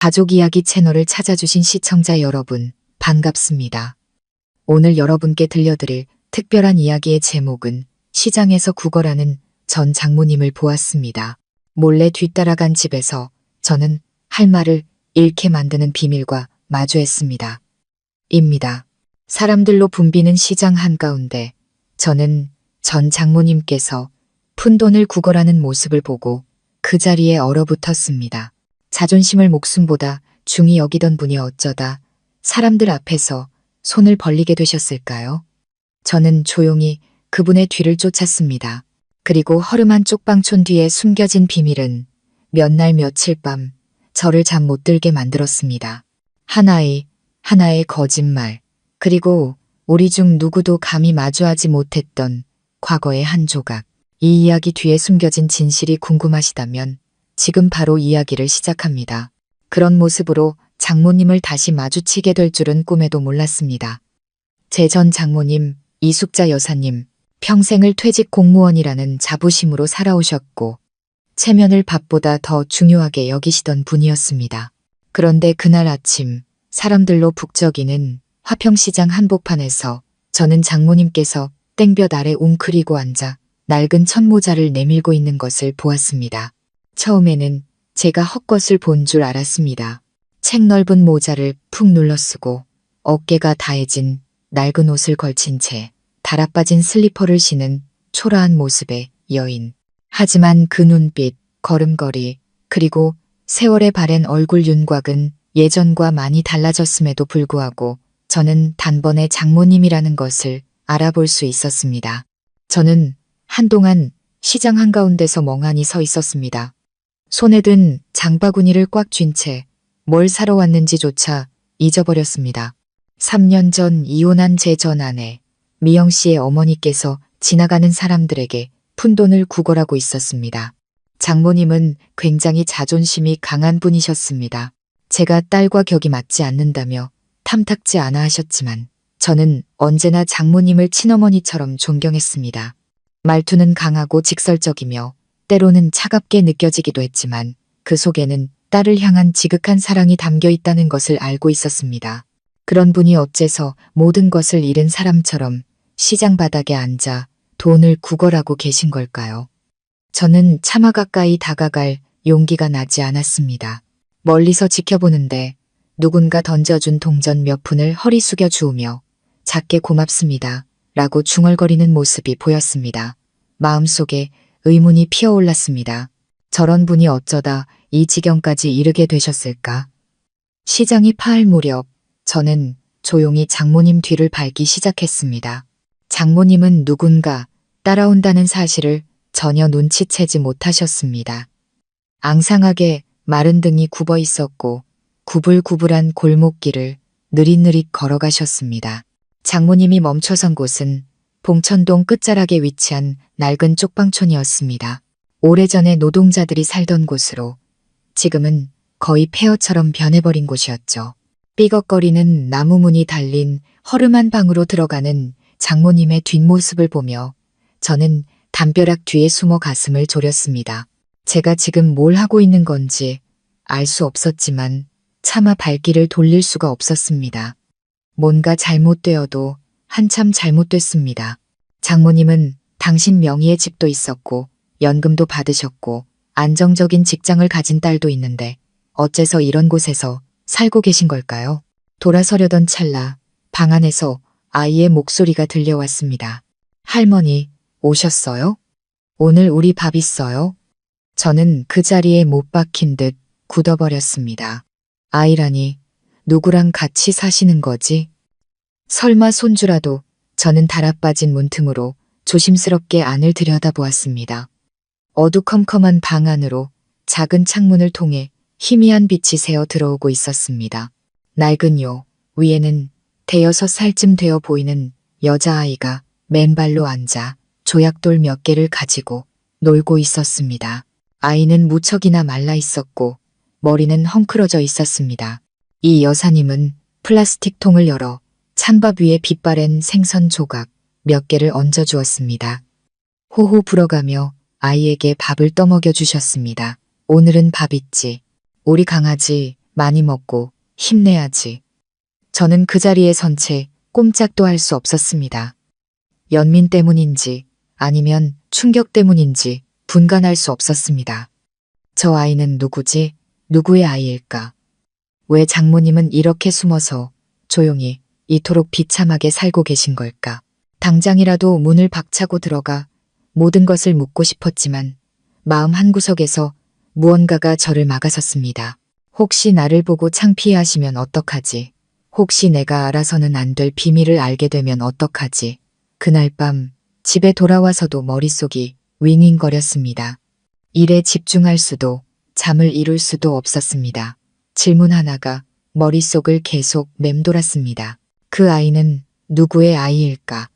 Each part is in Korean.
가족 이야기 채널을 찾아주신 시청자 여러분, 반갑습니다. 오늘 여러분께 들려드릴 특별한 이야기의 제목은 시장에서 구걸하는 전 장모님을 보았습니다. 몰래 뒤따라간 집에서 저는 할 말을 잃게 만드는 비밀과 마주했습니다. 입니다. 사람들로 붐비는 시장 한가운데 저는 전 장모님께서 푼돈을 구걸하는 모습을 보고 그 자리에 얼어붙었습니다. 자존심을 목숨보다 중히 여기던 분이 어쩌다 사람들 앞에서 손을 벌리게 되셨을까요? 저는 조용히 그분의 뒤를 쫓았습니다. 그리고 허름한 쪽방촌 뒤에 숨겨진 비밀은 몇 날 며칠 밤 저를 잠 못 들게 만들었습니다. 하나의 거짓말, 그리고 우리 중 누구도 감히 마주하지 못했던 과거의 한 조각. 이 이야기 뒤에 숨겨진 진실이 궁금하시다면 지금 바로 이야기를 시작합니다. 그런 모습으로 장모님을 다시 마주치게 될 줄은 꿈에도 몰랐습니다. 제 전 장모님 이숙자 여사님, 평생을 퇴직 공무원이라는 자부심으로 살아오셨고 체면을 밥보다 더 중요하게 여기시던 분이었습니다. 그런데 그날 아침 사람들로 북적이는 화평시장 한복판에서 저는 장모님께서 땡볕 아래 웅크리고 앉아 낡은 천모자를 내밀고 있는 것을 보았습니다. 처음에는 제가 헛것을 본 줄 알았습니다. 책 넓은 모자를 푹 눌러 쓰고 어깨가 다해진 낡은 옷을 걸친 채 달아빠진 슬리퍼를 신은 초라한 모습의 여인. 하지만 그 눈빛, 걸음걸이, 그리고 세월에 바랜 얼굴 윤곽은 예전과 많이 달라졌음에도 불구하고 저는 단번에 장모님이라는 것을 알아볼 수 있었습니다. 저는 한동안 시장 한가운데서 멍하니 서 있었습니다. 손에 든 장바구니를 꽉 쥔 채 뭘 사러 왔는지조차 잊어버렸습니다. 3년 전 이혼한 제 전 아내 미영 씨의 어머니께서 지나가는 사람들에게 푼돈을 구걸하고 있었습니다. 장모님은 굉장히 자존심이 강한 분이셨습니다. 제가 딸과 격이 맞지 않는다며 탐탁지 않아 하셨지만 저는 언제나 장모님을 친어머니처럼 존경했습니다. 말투는 강하고 직설적이며 때로는 차갑게 느껴지기도 했지만 그 속에는 딸을 향한 지극한 사랑이 담겨 있다는 것을 알고 있었습니다. 그런 분이 어째서 모든 것을 잃은 사람처럼 시장 바닥에 앉아 돈을 구걸하고 계신 걸까요? 저는 차마 가까이 다가갈 용기가 나지 않았습니다. 멀리서 지켜보는데 누군가 던져준 동전 몇 푼을 허리 숙여 주우며 작게 고맙습니다 라고 중얼거리는 모습이 보였습니다. 마음속에 의문이 피어올랐습니다. 저런 분이 어쩌다 이 지경까지 이르게 되셨을까? 시장이 파할 무렵 저는 조용히 장모님 뒤를 밟기 시작했습니다. 장모님은 누군가 따라온다는 사실을 전혀 눈치채지 못하셨습니다. 앙상하게 마른 등이 굽어 있었고 구불구불한 골목길을 느릿느릿 걸어가셨습니다. 장모님이 멈춰선 곳은 봉천동 끝자락에 위치한 낡은 쪽방촌이었습니다. 오래전에 노동자들이 살던 곳으로 지금은 거의 폐허처럼 변해버린 곳이었죠. 삐걱거리는 나무 문이 달린 허름한 방으로 들어가는 장모님의 뒷모습을 보며 저는 담벼락 뒤에 숨어 가슴을 졸였습니다. 제가 지금 뭘 하고 있는 건지 알 수 없었지만 차마 발길을 돌릴 수가 없었습니다. 뭔가 잘못되어도 한참 잘못됐습니다. 장모님은 당신 명의의 집도 있었고 연금도 받으셨고 안정적인 직장을 가진 딸도 있는데 어째서 이런 곳에서 살고 계신 걸까요? 돌아서려던 찰나 방 안에서 아이의 목소리가 들려왔습니다. 할머니, 오셨어요? 오늘 우리 밥 있어요? 저는 그 자리에 못 박힌 듯 굳어버렸습니다. 아이라니, 누구랑 같이 사시는 거지? 설마 손주라도. 저는 달아빠진 문틈으로 조심스럽게 안을 들여다보았습니다. 어두컴컴한 방 안으로 작은 창문을 통해 희미한 빛이 새어 들어오고 있었습니다. 낡은 요 위에는 대여섯 살쯤 되어 보이는 여자아이가 맨발로 앉아 조약돌 몇 개를 가지고 놀고 있었습니다. 아이는 무척이나 말라 있었고 머리는 헝클어져 있었습니다. 이 여사님은 플라스틱 통을 열어 찬밥 위에 빛바랜 생선 조각 몇 개를 얹어 주었습니다. 호호 불어가며 아이에게 밥을 떠먹여 주셨습니다. 오늘은 밥 있지. 우리 강아지 많이 먹고 힘내야지. 저는 그 자리에 선 채 꼼짝도 할 수 없었습니다. 연민 때문인지 아니면 충격 때문인지 분간할 수 없었습니다. 저 아이는 누구지? 누구의 아이일까? 왜 장모님은 이렇게 숨어서 조용히 이토록 비참하게 살고 계신 걸까? 당장이라도 문을 박차고 들어가 모든 것을 묻고 싶었지만 마음 한구석에서 무언가가 저를 막아섰습니다. 혹시 나를 보고 창피해하시면 어떡하지? 혹시 내가 알아서는 안 될 비밀을 알게 되면 어떡하지? 그날 밤 집에 돌아와서도 머릿속이 윙윙거렸습니다. 일에 집중할 수도 잠을 이룰 수도 없었습니다. 질문 하나가 머릿속을 계속 맴돌았습니다. 그 아이는 누구의 아이일까?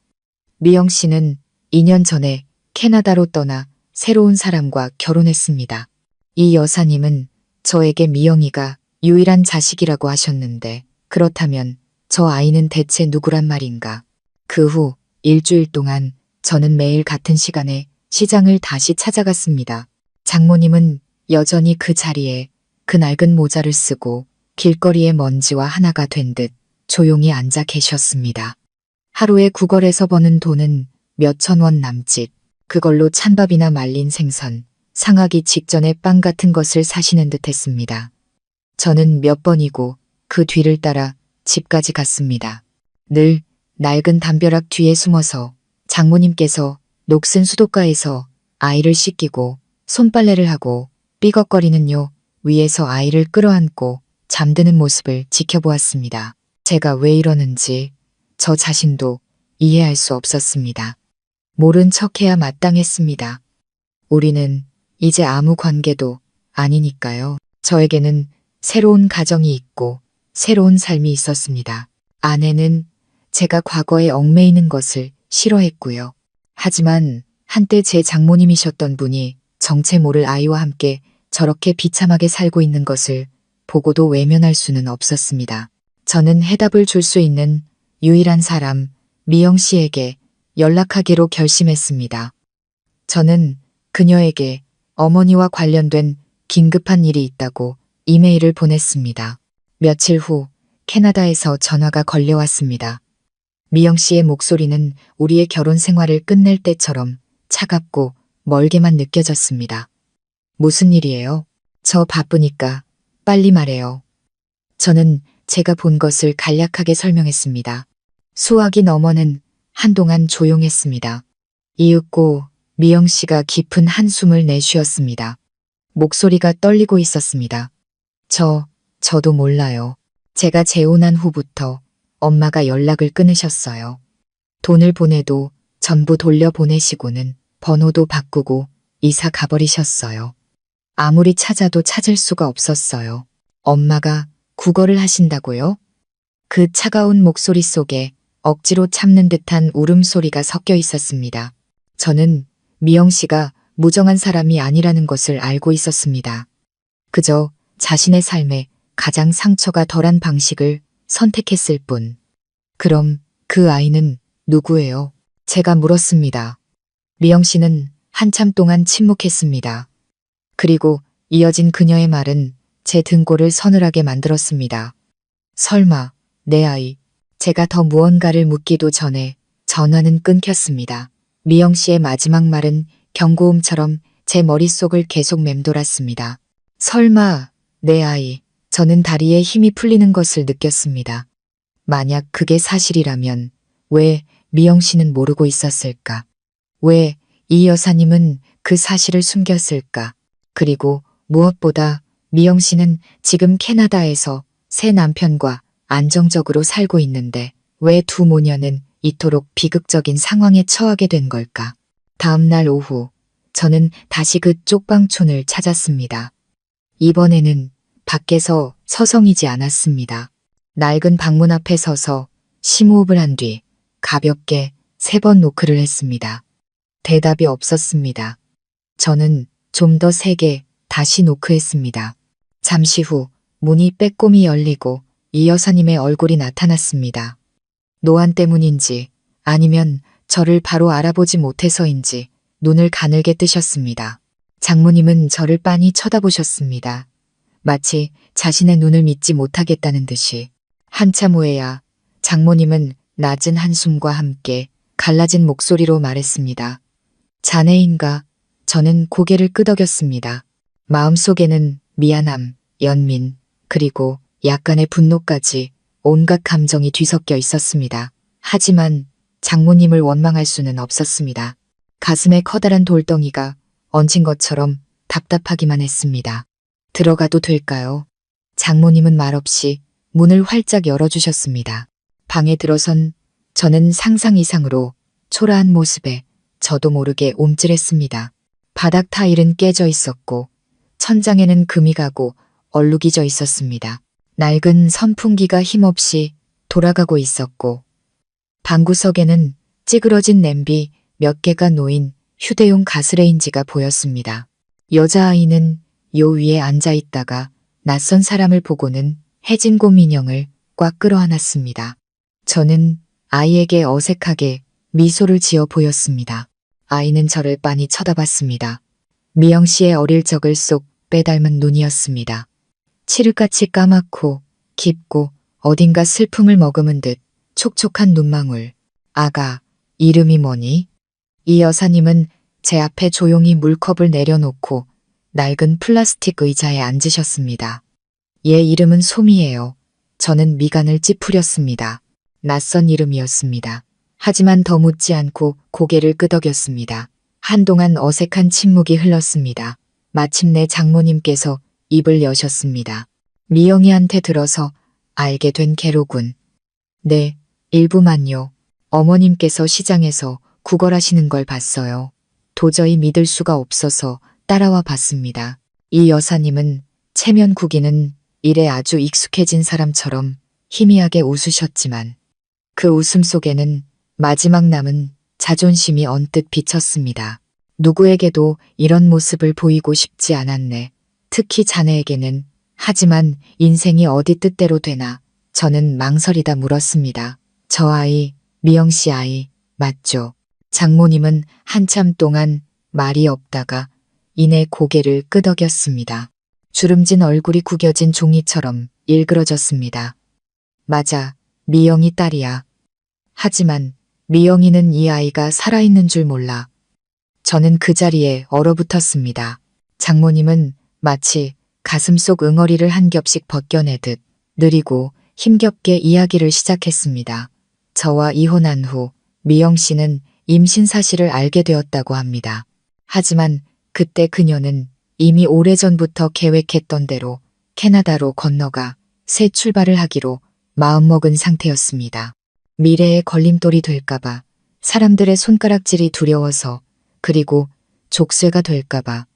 미영 씨는 2년 전에 캐나다로 떠나 새로운 사람과 결혼했습니다. 이 여사님은 저에게 미영이가 유일한 자식이라고 하셨는데 그렇다면 저 아이는 대체 누구란 말인가? 그 후 일주일 동안 저는 매일 같은 시간에 시장을 다시 찾아갔습니다. 장모님은 여전히 그 자리에 그 낡은 모자를 쓰고 길거리의 먼지와 하나가 된 듯 조용히 앉아 계셨습니다. 하루에 구걸에서 버는 돈은 몇천 원 남짓. 그걸로 찬밥이나 말린 생선, 상하기 직전에 빵 같은 것을 사시는 듯 했습니다. 저는 몇 번이고 그 뒤를 따라 집까지 갔습니다. 늘 낡은 담벼락 뒤에 숨어서 장모님께서 녹슨 수도가에서 아이를 씻기고 손빨래를 하고 삐걱거리는 요 위에서 아이를 끌어안고 잠드는 모습을 지켜보았습니다. 제가 왜 이러는지 저 자신도 이해할 수 없었습니다. 모른 척해야 마땅했습니다. 우리는 이제 아무 관계도 아니니까요. 저에게는 새로운 가정이 있고 새로운 삶이 있었습니다. 아내는 제가 과거에 얽매이는 것을 싫어했고요. 하지만 한때 제 장모님이셨던 분이 정체 모를 아이와 함께 저렇게 비참하게 살고 있는 것을 보고도 외면할 수는 없었습니다. 저는 해답을 줄 수 있는 유일한 사람 미영 씨에게 연락하기로 결심했습니다. 저는 그녀에게 어머니와 관련된 긴급한 일이 있다고 이메일을 보냈습니다. 며칠 후 캐나다에서 전화가 걸려왔습니다. 미영 씨의 목소리는 우리의 결혼 생활을 끝낼 때처럼 차갑고 멀게만 느껴졌습니다. 무슨 일이에요? 저 바쁘니까 빨리 말해요. 저는 제가 본 것을 간략하게 설명했습니다. 수화기 너머는 한동안 조용했습니다. 이윽고 미영 씨가 깊은 한숨을 내쉬었습니다. 목소리가 떨리고 있었습니다. 저도 몰라요. 제가 재혼한 후부터 엄마가 연락을 끊으셨어요. 돈을 보내도 전부 돌려보내시고는 번호도 바꾸고 이사 가버리셨어요. 아무리 찾아도 찾을 수가 없었어요. 엄마가 구걸을 하신다고요? 그 차가운 목소리 속에 억지로 참는 듯한 울음소리가 섞여 있었습니다. 저는 미영 씨가 무정한 사람이 아니라는 것을 알고 있었습니다. 그저 자신의 삶에 가장 상처가 덜한 방식을 선택했을 뿐. 그럼 그 아이는 누구예요? 제가 물었습니다. 미영 씨는 한참 동안 침묵했습니다. 그리고 이어진 그녀의 말은 제 등골을 서늘하게 만들었습니다. 설마 내 아이. 제가 더 무언가를 묻기도 전에 전화는 끊겼습니다. 미영 씨의 마지막 말은 경고음처럼 제 머릿속을 계속 맴돌았습니다. 설마 내 아이. 저는 다리에 힘이 풀리는 것을 느꼈습니다. 만약 그게 사실이라면 왜 미영 씨는 모르고 있었을까? 왜 이 여사님은 그 사실을 숨겼을까? 그리고 무엇보다 미영 씨는 지금 캐나다에서 새 남편과 안정적으로 살고 있는데 왜 두 모녀는 이토록 비극적인 상황에 처하게 된 걸까? 다음 날 오후 저는 다시 그 쪽방촌을 찾았습니다. 이번에는 밖에서 서성이지 않았습니다. 낡은 방문 앞에 서서 심호흡을 한 뒤 가볍게 3번 노크를 했습니다. 대답이 없었습니다. 저는 좀 더 세게 다시 노크했습니다. 잠시 후 문이 빼꼼히 열리고 이 여사님의 얼굴이 나타났습니다. 노안 때문인지 아니면 저를 바로 알아보지 못해서인지 눈을 가늘게 뜨셨습니다. 장모님은 저를 빤히 쳐다보셨습니다. 마치 자신의 눈을 믿지 못하겠다는 듯이. 한참 후에야 장모님은 낮은 한숨과 함께 갈라진 목소리로 말했습니다. 자네인가? 저는 고개를 끄덕였습니다. 마음속에는 미안함, 연민, 그리고 약간의 분노까지 온갖 감정이 뒤섞여 있었습니다. 하지만 장모님을 원망할 수는 없었습니다. 가슴에 커다란 돌덩이가 얹힌 것처럼 답답하기만 했습니다. 들어가도 될까요? 장모님은 말없이 문을 활짝 열어주셨습니다. 방에 들어선 저는 상상 이상으로 초라한 모습에 저도 모르게 움찔했습니다. 바닥 타일은 깨져 있었고 천장에는 금이 가고 얼룩이 져 있었습니다. 낡은 선풍기가 힘없이 돌아가고 있었고 방구석에는 찌그러진 냄비 몇 개가 놓인 휴대용 가스레인지가 보였습니다. 여자아이는 요 위에 앉아 있다가 낯선 사람을 보고는 해진곰 인형을 꽉 끌어안았습니다. 저는 아이에게 어색하게 미소를 지어 보였습니다. 아이는 저를 빤히 쳐다봤습니다. 미영 씨의 어릴 적을 쏙 빼닮은 눈이었습니다. 칠흑같이 까맣고 깊고 어딘가 슬픔을 머금은 듯 촉촉한 눈망울. 아가, 이름이 뭐니? 이 여사님은 제 앞에 조용히 물컵을 내려놓고 낡은 플라스틱 의자에 앉으셨습니다. 얘 이름은 소미예요. 저는 미간을 찌푸렸습니다. 낯선 이름이었습니다. 하지만 더 묻지 않고 고개를 끄덕였습니다. 한동안 어색한 침묵이 흘렀습니다. 마침내 장모님께서 입을 여셨습니다. 미영이한테 들어서 알게 된 개로군. 네, 일부만요. 어머님께서 시장에서 구걸하시는 걸 봤어요. 도저히 믿을 수가 없어서 따라와 봤습니다. 이 여사님은 체면 구기는 일에 아주 익숙해진 사람처럼 희미하게 웃으셨지만 그 웃음 속에는 마지막 남은 자존심이 언뜻 비쳤습니다. 누구에게도 이런 모습을 보이고 싶지 않았네. 특히 자네에게는. 하지만 인생이 어디 뜻대로 되나. 저는 망설이다 물었습니다. 저 아이, 미영 씨 아이, 맞죠? 장모님은 한참 동안 말이 없다가 이내 고개를 끄덕였습니다. 주름진 얼굴이 구겨진 종이처럼 일그러졌습니다. 맞아, 미영이 딸이야. 하지만 미영이는 이 아이가 살아있는 줄 몰라. 저는 그 자리에 얼어붙었습니다. 장모님은 마치 가슴속 응어리를 한 겹씩 벗겨내듯 느리고 힘겹게 이야기를 시작했습니다. 저와 이혼한 후 미영 씨는 임신 사실을 알게 되었다고 합니다. 하지만 그때 그녀는 이미 오래전부터 계획했던 대로 캐나다로 건너가 새 출발을 하기로 마음먹은 상태였습니다. 미래에 걸림돌이 될까봐, 사람들의 손가락질이 두려워서, 그리고 족쇄가 될까봐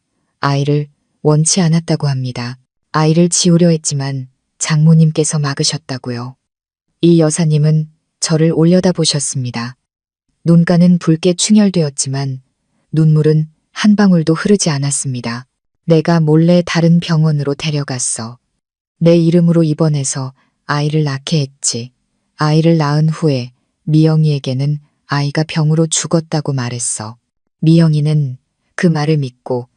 아이를 원치 않았다고 합니다. 아이를 지우려 했지만 장모님께서 막으셨다고요. 이 여사님은 저를 올려다보셨습니다. 눈가는 붉게 충혈되었지만 눈물은 한 방울도 흐르지 않았습니다. 내가 몰래 다른 병원으로 데려갔어. 내 이름으로 입원해서 아이를 낳게 했지. 아이를 낳은 후에 미영이에게는 아이가 병으로 죽었다고 말했어. 미영이는 그 말을 믿고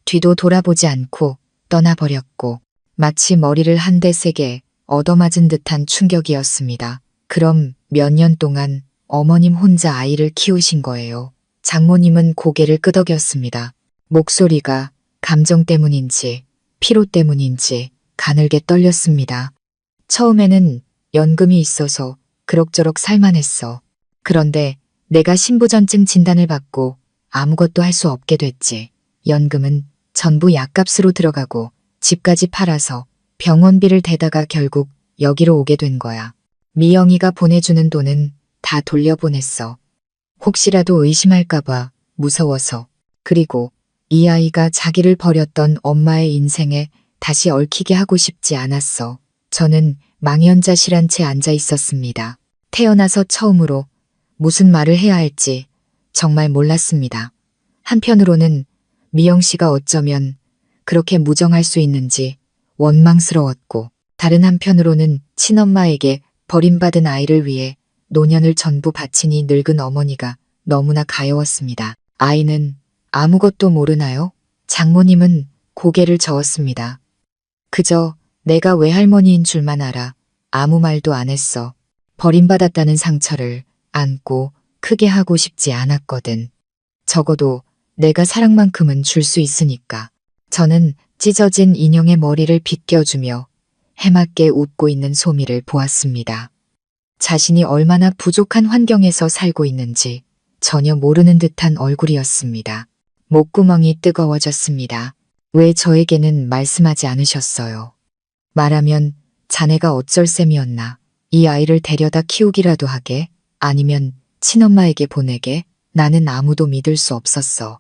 뒤도 돌아보지 않고 떠나버렸고 마치 머리를 한 대 세게 얻어맞은 듯한 충격이었습니다. 그럼 몇 년 동안 어머님 혼자 아이를 키우신 거예요. 장모님은 고개를 끄덕였습니다. 목소리가 감정 때문인지 피로 때문인지 가늘게 떨렸습니다. 처음에는 연금이 있어서 그럭저럭 살만했어. 그런데 내가 신부전증 진단을 받고 아무것도 할 수 없게 됐지. 연금은 전부 약값으로 들어가고 집까지 팔아서 병원비를 대다가 결국 여기로 오게 된 거야. 미영이가 보내주는 돈은 다 돌려보냈어. 혹시라도 의심할까봐 무서워서. 그리고 이 아이가 자기를 버렸던 엄마의 인생에 다시 얽히게 하고 싶지 않았어. 저는 망연자실한 채 앉아 있었습니다. 태어나서 처음으로 무슨 말을 해야 할지 정말 몰랐습니다. 한편으로는 미영 씨가 어쩌면 그렇게 무정할 수 있는지 원망스러웠고, 다른 한편으로는 친엄마에게 버림받은 아이를 위해 노년을 전부 바치니 늙은 어머니가 너무나 가여웠습니다. 아이는 아무것도 모르나요? 장모님은 고개를 저었습니다. 그저 내가 외할머니인 줄만 알아 아무 말도 안 했어. 버림받았다는 상처를 안고 크게 하고 싶지 않았거든. 적어도 내가 사랑만큼은 줄 수 있으니까. 저는 찢어진 인형의 머리를 빗겨주며 해맑게 웃고 있는 소미를 보았습니다. 자신이 얼마나 부족한 환경에서 살고 있는지 전혀 모르는 듯한 얼굴이었습니다. 목구멍이 뜨거워졌습니다. 왜 저에게는 말씀하지 않으셨어요? 말하면 자네가 어쩔 셈이었나? 이 아이를 데려다 키우기라도 하게? 아니면 친엄마에게 보내게? 나는 아무도 믿을 수 없었어.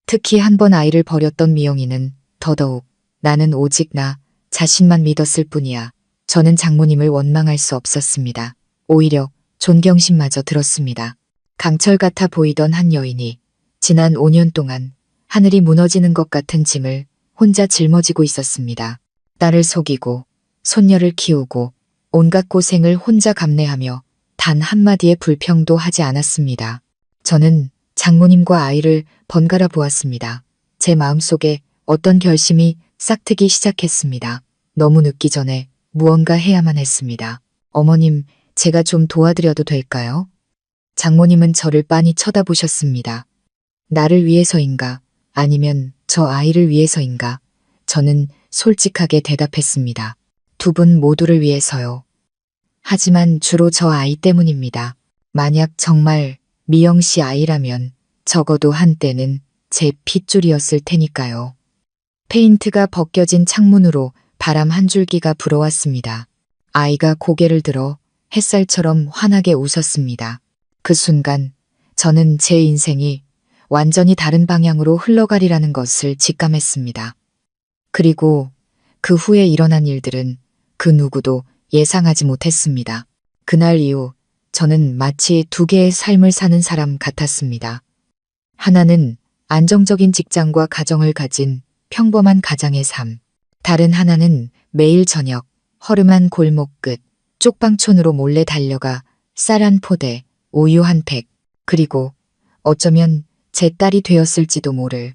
특히 한 번 아이를 버렸던 미영이는 더더욱 나는 오직 나 자신만 믿었을 뿐이야. 저는 장모님을 원망할 수 없었습니다. 오히려 존경심마저 들었습니다. 강철 같아 보이던 한 여인이 지난 5년 동안 하늘이 무너지는 것 같은 짐을 혼자 짊어지고 있었습니다. 딸을 속이고 손녀를 키우고 온갖 고생을 혼자 감내하며 단 한마디의 불평도 하지 않았습니다. 저는 장모님과 아이를 번갈아 보았습니다. 제 마음속에 어떤 결심이 싹트기 시작했습니다. 너무 늦기 전에 무언가 해야만 했습니다. 어머님, 제가 좀 도와드려도 될까요? 장모님은 저를 빤히 쳐다보셨습니다. 나를 위해서인가? 아니면 저 아이를 위해서인가? 저는 솔직하게 대답했습니다. 두 분 모두를 위해서요. 하지만 주로 저 아이 때문입니다. 만약 정말 미영 씨 아이라면 적어도 한때는 제 핏줄이었을 테니까요. 페인트가 벗겨진 창문으로 바람 한 줄기가 불어왔습니다. 아이가 고개를 들어 햇살처럼 환하게 웃었습니다. 그 순간 저는 제 인생이 완전히 다른 방향으로 흘러가리라는 것을 직감했습니다. 그리고 그 후에 일어난 일들은 그 누구도 예상하지 못했습니다. 그날 이후 저는 마치 두 개의 삶을 사는 사람 같았습니다. 하나는 안정적인 직장과 가정을 가진 평범한 가장의 삶. 다른 하나는 매일 저녁 허름한 골목 끝 쪽방촌으로 몰래 달려가 쌀 한 포대, 우유 한 팩, 그리고 어쩌면 제 딸이 되었을지도 모를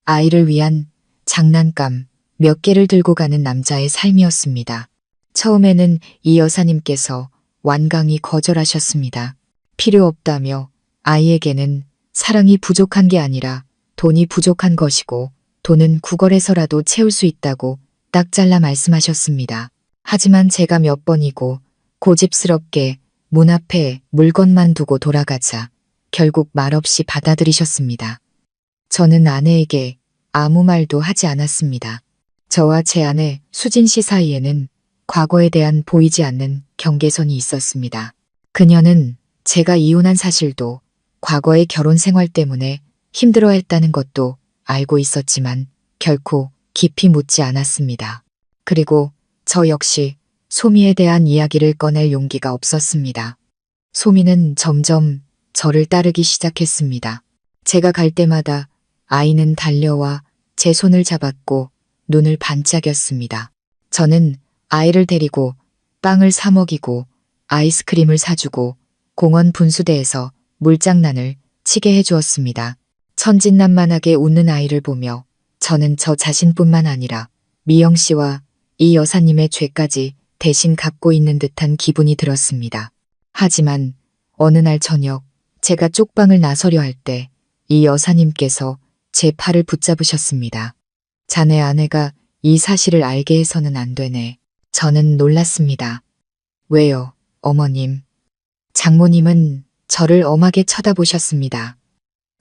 아이를 위한 장난감 몇 개를 들고 가는 남자의 삶이었습니다. 처음에는 이 여사님께서 완강히 거절하셨습니다. 필요 없다며 아이에게는 사랑이 부족한 게 아니라 돈이 부족한 것이고 돈은 구걸해서라도 채울 수 있다고 딱 잘라 말씀하셨습니다. 하지만 제가 몇 번이고 고집스럽게 문 앞에 물건만 두고 돌아가자 결국 말없이 받아들이셨습니다. 저는 아내에게 아무 말도 하지 않았습니다. 저와 제 아내 수진 씨 사이에는 과거에 대한 보이지 않는 경계선이 있었습니다. 그녀는 제가 이혼한 사실도 과거의 결혼 생활 때문에 힘들어했다는 것도 알고 있었지만 결코 깊이 묻지 않았습니다. 그리고 저 역시 소미에 대한 이야기를 꺼낼 용기가 없었습니다. 소미는 점점 저를 따르기 시작했습니다. 제가 갈 때마다 아이는 달려와 제 손을 잡았고 눈을 반짝였습니다. 저는 아이를 데리고 빵을 사 먹이고 아이스크림을 사주고 공원 분수대에서 물장난을 치게 해주었습니다. 천진난만하게 웃는 아이를 보며 저는 저 자신뿐만 아니라 미영 씨와 이 여사님의 죄까지 대신 갚고 있는 듯한 기분이 들었습니다. 하지만 어느 날 저녁 제가 쪽방을 나서려 할 때 이 여사님께서 제 팔을 붙잡으셨습니다. 자네 아내가 이 사실을 알게 해서는 안 되네. 저는 놀랐습니다. 왜요, 어머님? 장모님은 저를 엄하게 쳐다보셨습니다.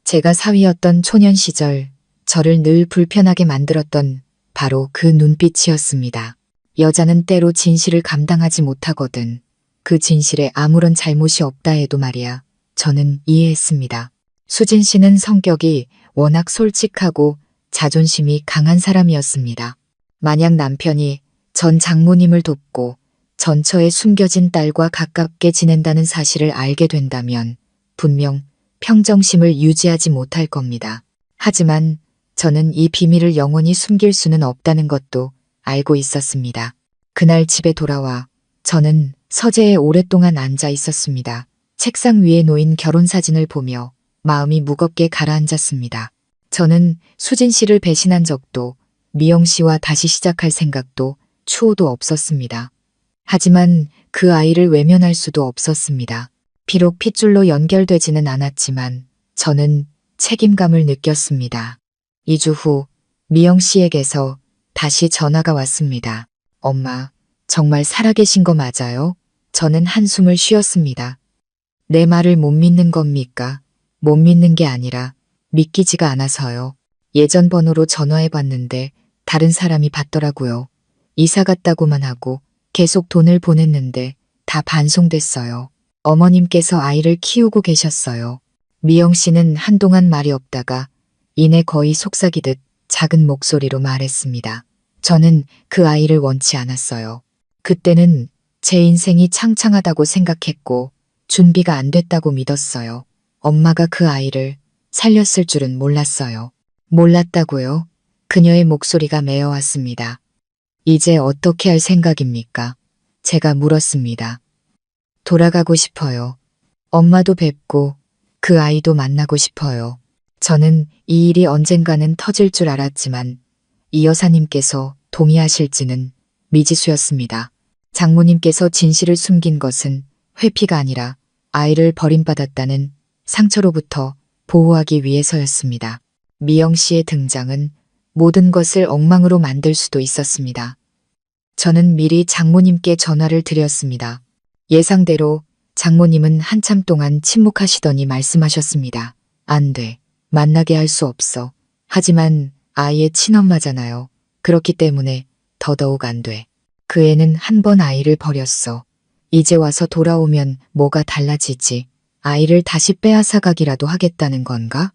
제가 사위였던 초년 시절 저를 늘 불편하게 만들었던 바로 그 눈빛이었습니다. 여자는 때로 진실을 감당하지 못하거든. 그 진실에 아무런 잘못이 없다 해도 말이야. 저는 이해했습니다. 수진 씨는 성격이 워낙 솔직하고 자존심이 강한 사람이었습니다. 만약 남편이 전 장모님을 돕고 전처에 숨겨진 딸과 가깝게 지낸다는 사실을 알게 된다면 분명 평정심을 유지하지 못할 겁니다. 하지만 저는 이 비밀을 영원히 숨길 수는 없다는 것도 알고 있었습니다. 그날 집에 돌아와 저는 서재에 오랫동안 앉아 있었습니다. 책상 위에 놓인 결혼사진을 보며 마음이 무겁게 가라앉았습니다. 저는 수진 씨를 배신한 적도 미영 씨와 다시 시작할 생각도 추호도 없었습니다. 하지만 그 아이를 외면할 수도 없었습니다. 비록 핏줄로 연결되지는 않았지만 저는 책임감을 느꼈습니다. 2주 후 미영 씨에게서 다시 전화가 왔습니다. 엄마, 정말 살아계신 거 맞아요? 저는 한숨을 쉬었습니다. 내 말을 못 믿는 겁니까? 못 믿는 게 아니라 믿기지가 않아서요. 예전 번호로 전화해봤는데 다른 사람이 받더라고요. 이사 갔다고만 하고 계속 돈을 보냈는데 다 반송됐어요. 어머님께서 아이를 키우고 계셨어요. 미영 씨는 한동안 말이 없다가 이내 거의 속삭이듯 작은 목소리로 말했습니다. 저는 그 아이를 원치 않았어요. 그때는 제 인생이 창창하다고 생각했고 준비가 안 됐다고 믿었어요. 엄마가 그 아이를 살렸을 줄은 몰랐어요. 몰랐다고요? 그녀의 목소리가 메어왔습니다. 이제 어떻게 할 생각입니까? 제가 물었습니다. 돌아가고 싶어요. 엄마도 뵙고 그 아이도 만나고 싶어요. 저는 이 일이 언젠가는 터질 줄 알았지만 이 여사님께서 동의하실지는 미지수였습니다. 장모님께서 진실을 숨긴 것은 회피가 아니라 아이를 버림받았다는 상처로부터 보호하기 위해서였습니다. 미영 씨의 등장은 모든 것을 엉망으로 만들 수도 있었습니다. 저는 미리 장모님께 전화를 드렸습니다. 예상대로 장모님은 한참 동안 침묵하시더니 말씀하셨습니다. 안 돼. 만나게 할 수 없어. 하지만 아이의 친엄마잖아요. 그렇기 때문에 더더욱 안 돼. 그 애는 한 번 아이를 버렸어. 이제 와서 돌아오면 뭐가 달라지지? 아이를 다시 빼앗아가기라도 하겠다는 건가?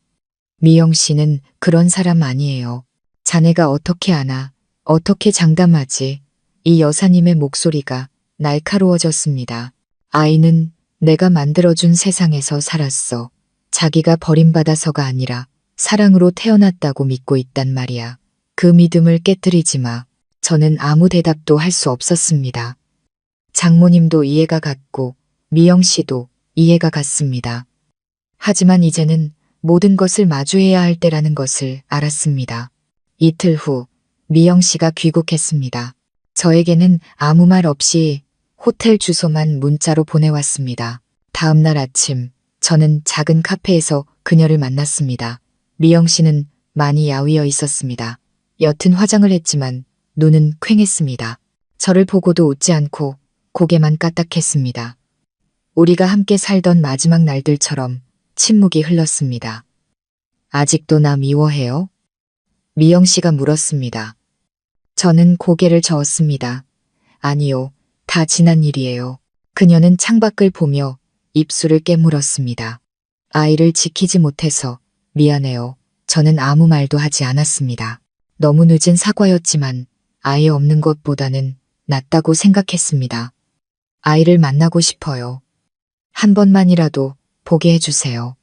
미영 씨는 그런 사람 아니에요. 자네가 어떻게 아나? 어떻게 장담하지? 이 여사님의 목소리가 날카로워졌습니다. 아이는 내가 만들어준 세상에서 살았어. 자기가 버림받아서가 아니라 사랑으로 태어났다고 믿고 있단 말이야. 그 믿음을 깨뜨리지 마. 저는 아무 대답도 할 수 없었습니다. 장모님도 이해가 갔고 미영 씨도 이해가 갔습니다. 하지만 이제는 모든 것을 마주해야 할 때라는 것을 알았습니다. 이틀 후 미영 씨가 귀국했습니다. 저에게는 아무 말 없이 호텔 주소만 문자로 보내왔습니다. 다음 날 아침 저는 작은 카페에서 그녀를 만났습니다. 미영 씨는 많이 야위어 있었습니다. 옅은 화장을 했지만 눈은 퀭했습니다. 저를 보고도 웃지 않고 고개만 까딱했습니다. 우리가 함께 살던 마지막 날들처럼 침묵이 흘렀습니다. 아직도 나 미워해요? 미영 씨가 물었습니다. 저는 고개를 저었습니다. 아니요, 다 지난 일이에요. 그녀는 창밖을 보며 입술을 깨물었습니다. 아이를 지키지 못해서 미안해요. 저는 아무 말도 하지 않았습니다. 너무 늦은 사과였지만 아예 없는 것보다는 낫다고 생각했습니다. 아이를 만나고 싶어요. 한 번만이라도 보게 해주세요.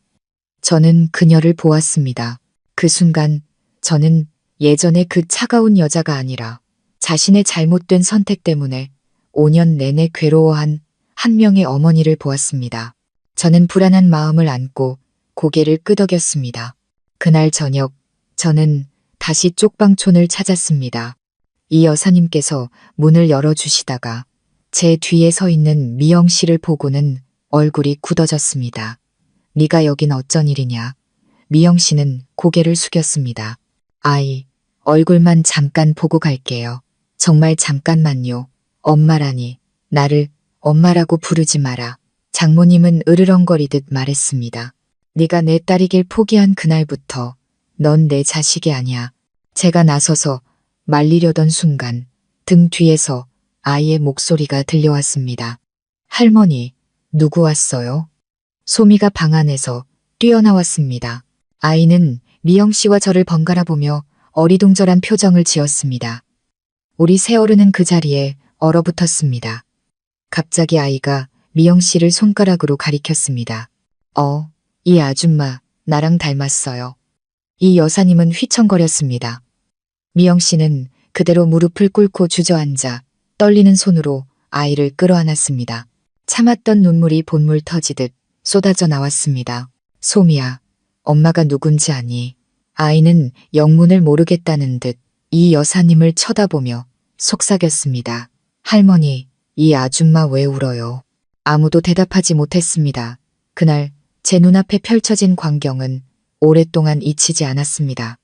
저는 그녀를 보았습니다. 그 순간 저는 예전의 그 차가운 여자가 아니라 자신의 잘못된 선택 때문에 5년 내내 괴로워한 한 명의 어머니를 보았습니다. 저는 불안한 마음을 안고 고개를 끄덕였습니다. 그날 저녁 저는 다시 쪽방촌을 찾았습니다. 이 여사님께서 문을 열어주시다가 제 뒤에 서 있는 미영 씨를 보고는 얼굴이 굳어졌습니다. 네가 여긴 어쩐 일이냐? 미영 씨는 고개를 숙였습니다. 아이, 얼굴만 잠깐 보고 갈게요. 정말 잠깐만요. 엄마라니, 나를 엄마라고 부르지 마라. 장모님은 으르렁거리듯 말했습니다. 네가 내 딸이길 포기한 그날부터 넌 내 자식이 아니야. 제가 나서서 말리려던 순간 등 뒤에서 아이의 목소리가 들려왔습니다. 할머니, 누구 왔어요? 소미가 방 안에서 뛰어나왔습니다. 아이는 미영 씨와 저를 번갈아 보며 어리둥절한 표정을 지었습니다. 우리 새어른은 그 자리에 얼어붙었습니다. 갑자기 아이가 미영 씨를 손가락으로 가리켰습니다. 이 아줌마 나랑 닮았어요. 이 여사님은 휘청거렸습니다. 미영 씨는 그대로 무릎을 꿇고 주저앉아 떨리는 손으로 아이를 끌어안았습니다. 참았던 눈물이 본물 터지듯 쏟아져 나왔습니다. 소미야, 엄마가 누군지 아니? 아이는 영문을 모르겠다는 듯 이 여사님을 쳐다보며 속삭였습니다. 할머니, 이 아줌마 왜 울어요? 아무도 대답하지 못했습니다. 그날 제 눈앞에 펼쳐진 광경은 오랫동안 잊히지 않았습니다.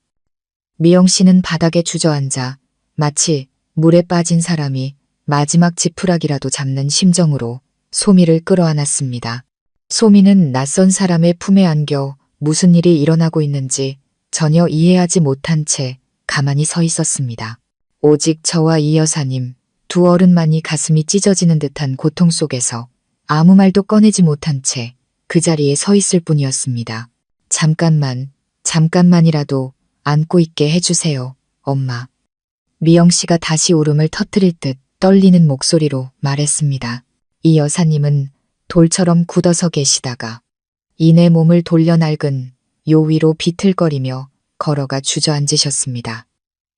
미영 씨는 바닥에 주저앉아 마치 물에 빠진 사람이 마지막 지푸라기라도 잡는 심정으로 소미를 끌어안았습니다. 소미는 낯선 사람의 품에 안겨 무슨 일이 일어나고 있는지 전혀 이해하지 못한 채 가만히 서 있었습니다. 오직 저와 이 여사님, 두 어른만이 가슴이 찢어지는 듯한 고통 속에서 아무 말도 꺼내지 못한 채 그 자리에 서 있을 뿐이었습니다. 잠깐만이라도 안고 있게 해주세요, 엄마. 미영 씨가 다시 울음을 터뜨릴 듯 떨리는 목소리로 말했습니다. 이 여사님은 돌처럼 굳어서 계시다가 이내 몸을 돌려 낡은 요 위로 비틀거리며 걸어가 주저앉으셨습니다.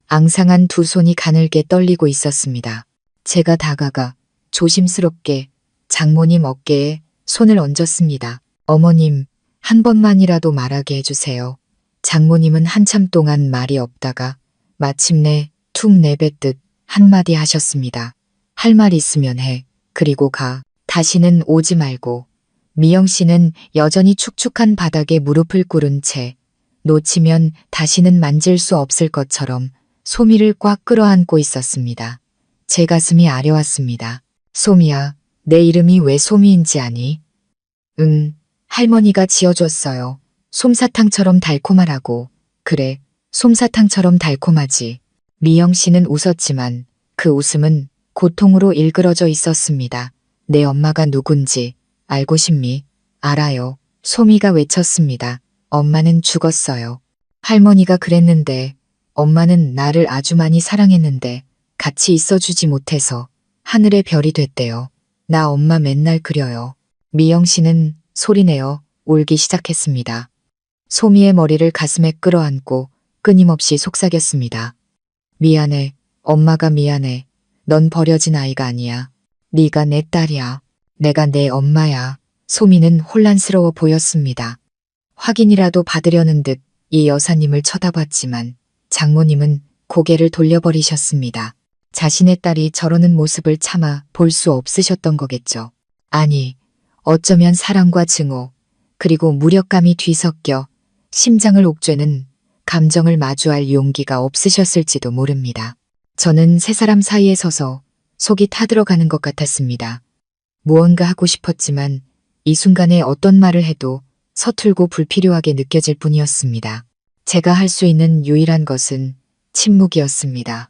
앙상한 두 손이 가늘게 떨리고 있었습니다. 제가 다가가 조심스럽게 장모님 어깨에 손을 얹었습니다. 어머님, 한 번만이라도 말하게 해주세요. 장모님은 한참 동안 말이 없다가 마침내 툭 내뱉듯 한마디 하셨습니다. 할 말 있으면 해. 그리고 가. 다시는 오지 말고. 미영 씨는 여전히 축축한 바닥에 무릎을 꿇은 채 놓치면 다시는 만질 수 없을 것처럼 소미를 꽉 끌어안고 있었습니다. 제 가슴이 아려왔습니다. 소미야, 내 이름이 왜 소미인지 아니? 응, 할머니가 지어줬어요. 솜사탕처럼 달콤하라고. 그래, 솜사탕처럼 달콤하지. 미영 씨는 웃었지만 그 웃음은 고통으로 일그러져 있었습니다. 내 엄마가 누군지 알고 싶니? 알아요. 소미가 외쳤습니다. 엄마는 죽었어요. 할머니가 그랬는데 엄마는 나를 아주 많이 사랑했는데 같이 있어주지 못해서 하늘의 별이 됐대요. 나 엄마 맨날 그려요. 미영 씨는 소리내어 울기 시작했습니다. 소미의 머리를 가슴에 끌어안고 끊임없이 속삭였습니다. 미안해. 엄마가 미안해. 넌 버려진 아이가 아니야. 네가 내 딸이야. 내가 내 엄마야. 소미는 혼란스러워 보였습니다. 확인이라도 받으려는 듯 이 여사님을 쳐다봤지만 장모님은 고개를 돌려버리셨습니다. 자신의 딸이 저러는 모습을 차마 볼 수 없으셨던 거겠죠. 아니, 어쩌면 사랑과 증오, 그리고 무력감이 뒤섞여 심장을 옥죄는 감정을 마주할 용기가 없으셨을지도 모릅니다. 저는 세 사람 사이에 서서 속이 타들어가는 것 같았습니다. 무언가 하고 싶었지만 이 순간에 어떤 말을 해도 서툴고 불필요하게 느껴질 뿐이었습니다. 제가 할 수 있는 유일한 것은 침묵이었습니다.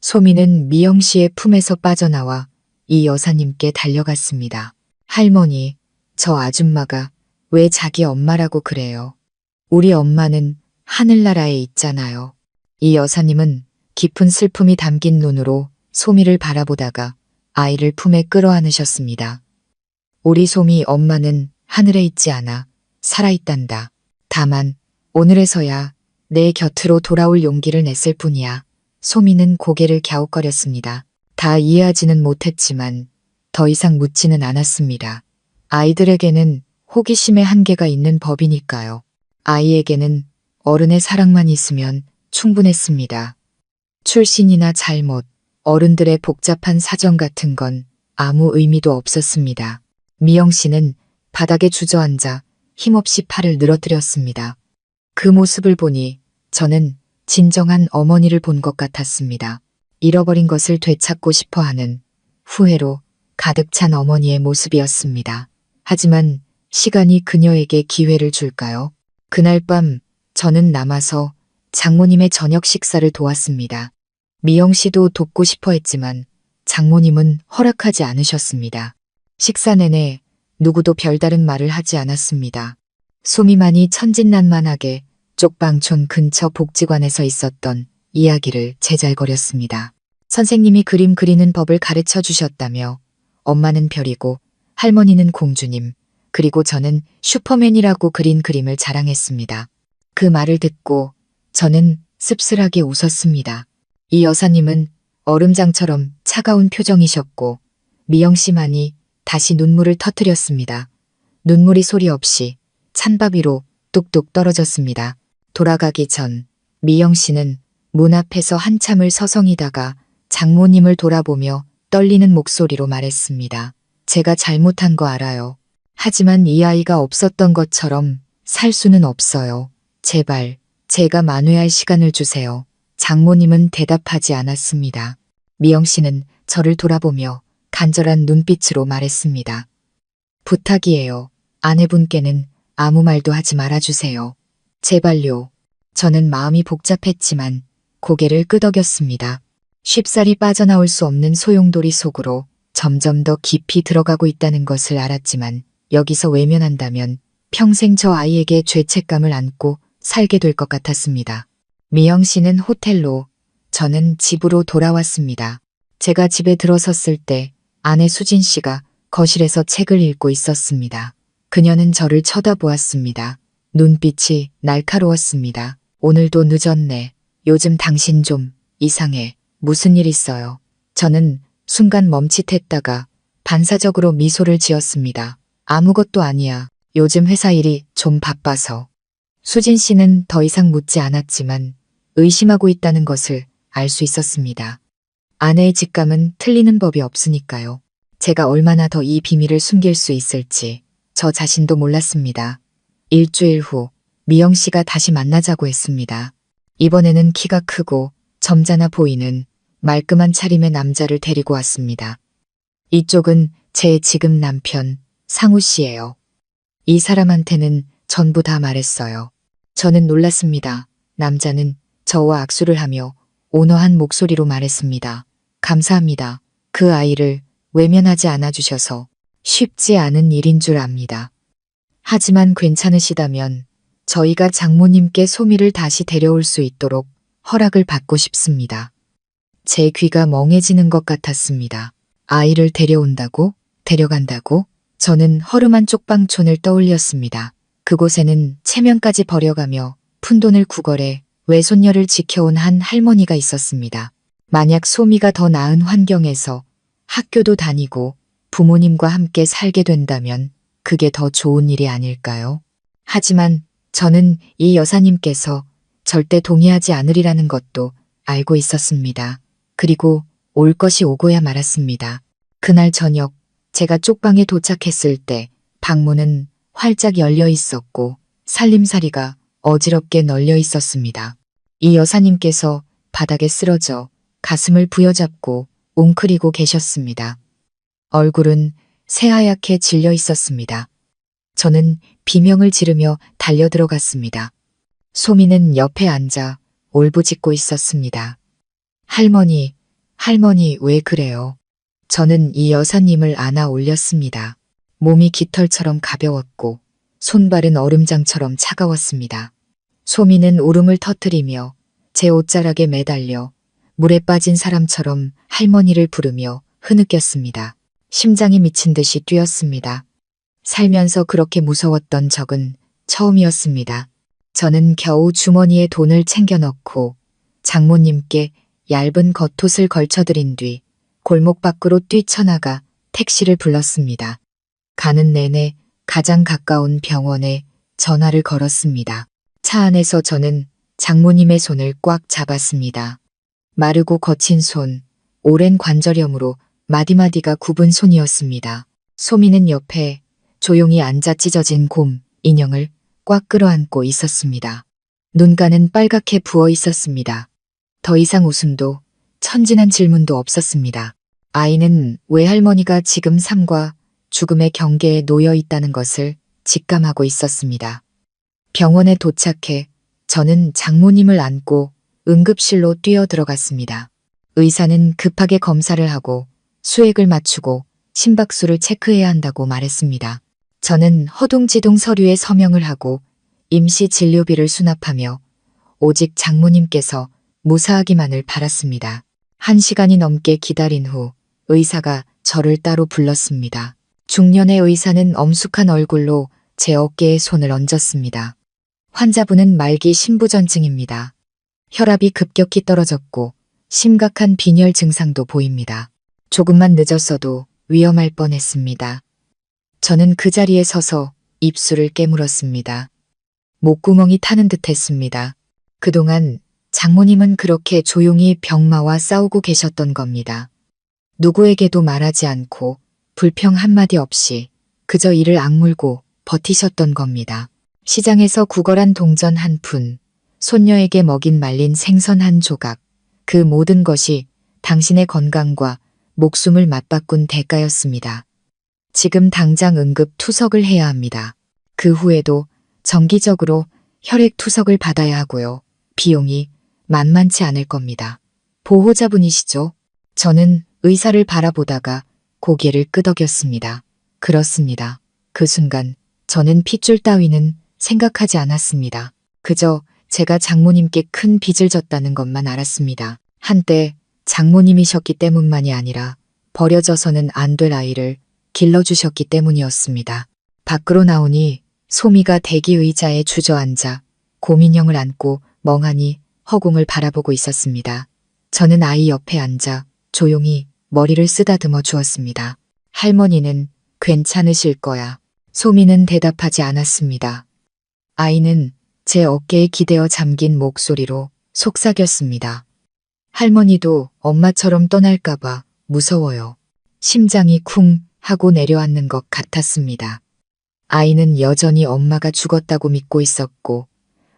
소미는 미영 씨의 품에서 빠져나와 이 여사님께 달려갔습니다. 할머니, 저 아줌마가 왜 자기 엄마라고 그래요? 우리 엄마는 하늘나라에 있잖아요. 이 여사님은 깊은 슬픔이 담긴 눈으로 소미를 바라보다가 아이를 품에 끌어안으셨습니다. 우리 소미 엄마는 하늘에 있지 않아 살아있단다. 다만 오늘에서야 내 곁으로 돌아올 용기를 냈을 뿐이야. 소미는 고개를 갸웃거렸습니다. 다 이해하지는 못했지만 더 이상 묻지는 않았습니다. 아이들에게는 호기심의 한계가 있는 법이니까요. 아이에게는 어른의 사랑만 있으면 충분했습니다. 출신이나 잘못, 어른들의 복잡한 사정 같은 건 아무 의미도 없었습니다. 미영 씨는 바닥에 주저앉아 힘없이 팔을 늘어뜨렸습니다. 그 모습을 보니 저는 진정한 어머니를 본 것 같았습니다. 잃어버린 것을 되찾고 싶어하는 후회로 가득 찬 어머니의 모습이었습니다. 하지만 시간이 그녀에게 기회를 줄까요? 그날 밤 저는 남아서 장모님의 저녁 식사를 도왔습니다. 미영 씨도 돕고 싶어 했지만 장모님은 허락하지 않으셨습니다. 식사 내내 누구도 별다른 말을 하지 않았습니다. 소미만이 천진난만하게 쪽방촌 근처 복지관에서 있었던 이야기를 제잘거렸습니다. 선생님이 그림 그리는 법을 가르쳐 주셨다며 엄마는 별이고 할머니는 공주님, 그리고 저는 슈퍼맨이라고 그린 그림을 자랑했습니다. 그 말을 듣고 저는 씁쓸하게 웃었습니다. 이 여사님은 얼음장처럼 차가운 표정이셨고 미영 씨만이 다시 눈물을 터뜨렸습니다. 눈물이 소리 없이 찬밥 위로 뚝뚝 떨어졌습니다. 돌아가기 전 미영 씨는 문 앞에서 한참을 서성이다가 장모님을 돌아보며 떨리는 목소리로 말했습니다. 제가 잘못한 거 알아요. 하지만 이 아이가 없었던 것처럼 살 수는 없어요. 제발 제가 만회할 시간을 주세요. 장모님은 대답하지 않았습니다. 미영 씨는 저를 돌아보며 간절한 눈빛으로 말했습니다. 부탁이에요. 아내분께는 아무 말도 하지 말아주세요. 제발요. 저는 마음이 복잡했지만 고개를 끄덕였습니다. 쉽사리 빠져나올 수 없는 소용돌이 속으로 점점 더 깊이 들어가고 있다는 것을 알았지만 여기서 외면한다면 평생 저 아이에게 죄책감을 안고 살게 될 것 같았습니다. 미영 씨는 호텔로, 저는 집으로 돌아왔습니다. 제가 집에 들어섰을 때 아내 수진 씨가 거실에서 책을 읽고 있었습니다. 그녀는 저를 쳐다보았습니다. 눈빛이 날카로웠습니다. 오늘도 늦었네. 요즘 당신 좀 이상해. 무슨 일 있어요? 저는 순간 멈칫했다가 반사적으로 미소를 지었습니다. 아무것도 아니야. 요즘 회사 일이 좀 바빠서. 수진 씨는 더 이상 묻지 않았지만 의심하고 있다는 것을 알 수 있었습니다. 아내의 직감은 틀리는 법이 없으니까요. 제가 얼마나 더 이 비밀을 숨길 수 있을지 저 자신도 몰랐습니다. 일주일 후 미영 씨가 다시 만나자고 했습니다. 이번에는 키가 크고 점잖아 보이는 말끔한 차림의 남자를 데리고 왔습니다. 이쪽은 제 지금 남편 상우 씨예요. 이 사람한테는 전부 다 말했어요. 저는 놀랐습니다. 남자는 저와 악수를 하며 온화한 목소리로 말했습니다. 감사합니다. 그 아이를 외면하지 않아주셔서 쉽지 않은 일인 줄 압니다. 하지만 괜찮으시다면 저희가 장모님께 소미를 다시 데려올 수 있도록 허락을 받고 싶습니다. 제 귀가 멍해지는 것 같았습니다. 아이를 데려온다고? 데려간다고? 저는 허름한 쪽방촌을 떠올렸습니다. 그곳에는 체면까지 버려가며 푼돈을 구걸해 외손녀를 지켜온 한 할머니가 있었습니다. 만약 소미가 더 나은 환경에서 학교도 다니고 부모님과 함께 살게 된다면 그게 더 좋은 일이 아닐까요? 하지만 저는 이 여사님께서 절대 동의하지 않으리라는 것도 알고 있었습니다. 그리고 올 것이 오고야 말았습니다. 그날 저녁 제가 쪽방에 도착했을 때 방문은 활짝 열려 있었고 살림살이가 어지럽게 널려 있었습니다. 이 여사님께서 바닥에 쓰러져 가슴을 부여잡고 웅크리고 계셨습니다. 얼굴은 새하얗게 질려 있었습니다. 저는 비명을 지르며 달려들어갔습니다. 소미는 옆에 앉아 울부짖고 있었습니다. 할머니, 할머니 왜 그래요? 저는 이 여사님을 안아 올렸습니다. 몸이 깃털처럼 가벼웠고 손발은 얼음장처럼 차가웠습니다. 소미는 울음을 터뜨리며 제 옷자락에 매달려 물에 빠진 사람처럼 할머니를 부르며 흐느꼈습니다. 심장이 미친 듯이 뛰었습니다. 살면서 그렇게 무서웠던 적은 처음이었습니다. 저는 겨우 주머니에 돈을 챙겨 넣고 장모님께 얇은 겉옷을 걸쳐드린 뒤 골목 밖으로 뛰쳐나가 택시를 불렀습니다. 가는 내내 가장 가까운 병원에 전화를 걸었습니다. 차 안에서 저는 장모님의 손을 꽉 잡았습니다. 마르고 거친 손, 오랜 관절염으로 마디마디가 굽은 손이었습니다. 소미는 옆에 조용히 앉아 찢어진 곰, 인형을 꽉 끌어안고 있었습니다. 눈가는 빨갛게 부어 있었습니다. 더 이상 웃음도 천진한 질문도 없었습니다. 아이는 외할머니가 지금 삶과 죽음의 경계에 놓여 있다는 것을 직감하고 있었습니다. 병원에 도착해 저는 장모님을 안고 응급실로 뛰어 들어갔습니다. 의사는 급하게 검사를 하고 수액을 맞추고 심박수를 체크해야 한다고 말했습니다. 저는 허둥지둥 서류에 서명을 하고 임시 진료비를 수납하며 오직 장모님께서 무사하기만을 바랐습니다. 1시간이 넘게 기다린 후 의사가 저를 따로 불렀습니다. 중년의 의사는 엄숙한 얼굴로 제 어깨에 손을 얹었습니다. 환자분은 말기 심부전증입니다. 혈압이 급격히 떨어졌고 심각한 빈혈 증상도 보입니다. 조금만 늦었어도 위험할 뻔했습니다. 저는 그 자리에 서서 입술을 깨물었습니다. 목구멍이 타는 듯 했습니다. 그동안 장모님은 그렇게 조용히 병마와 싸우고 계셨던 겁니다. 누구에게도 말하지 않고 불평 한마디 없이 그저 이를 악물고 버티셨던 겁니다. 시장에서 구걸한 동전 한 푼, 손녀에게 먹인 말린 생선 한 조각, 그 모든 것이 당신의 건강과 목숨을 맞바꾼 대가였습니다. 지금 당장 응급 투석을 해야 합니다. 그 후에도 정기적으로 혈액 투석을 받아야 하고요. 비용이 만만치 않을 겁니다. 보호자분이시죠? 저는 의사를 바라보다가 고개를 끄덕였습니다. 그렇습니다. 그 순간 저는 핏줄 따위는 생각하지 않았습니다. 그저 제가 장모님께 큰 빚을 졌다는 것만 알았습니다. 한때 장모님이셨기 때문만이 아니라 버려져서는 안 될 아이를 길러주셨기 때문이었습니다. 밖으로 나오니 소미가 대기 의자에 주저앉아 고민형을 안고 멍하니 허공을 바라보고 있었습니다. 저는 아이 옆에 앉아 조용히 머리를 쓰다듬어 주었습니다. 할머니는 괜찮으실 거야. 소미는 대답하지 않았습니다. 아이는 제 어깨에 기대어 잠긴 목소리로 속삭였습니다. 할머니도 엄마처럼 떠날까봐 무서워요. 심장이 쿵 하고 내려앉는 것 같았습니다. 아이는 여전히 엄마가 죽었다고 믿고 있었고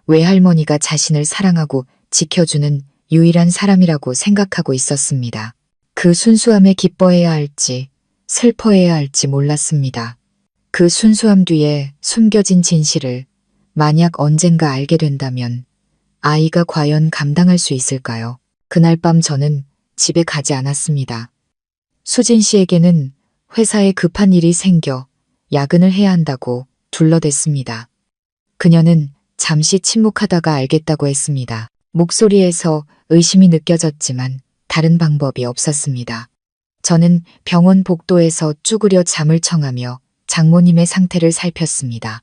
외할머니가 자신을 사랑하고 지켜주는 유일한 사람이라고 생각하고 있었습니다. 그 순수함에 기뻐해야 할지 슬퍼해야 할지 몰랐습니다. 그 순수함 뒤에 숨겨진 진실을 만약 언젠가 알게 된다면 아이가 과연 감당할 수 있을까요? 그날 밤 저는 집에 가지 않았습니다. 수진 씨에게는 회사에 급한 일이 생겨 야근을 해야 한다고 둘러댔습니다. 그녀는 잠시 침묵하다가 알겠다고 했습니다. 목소리에서 의심이 느껴졌지만 다른 방법이 없었습니다. 저는 병원 복도에서 쭈그려 잠을 청하며 장모님의 상태를 살폈습니다.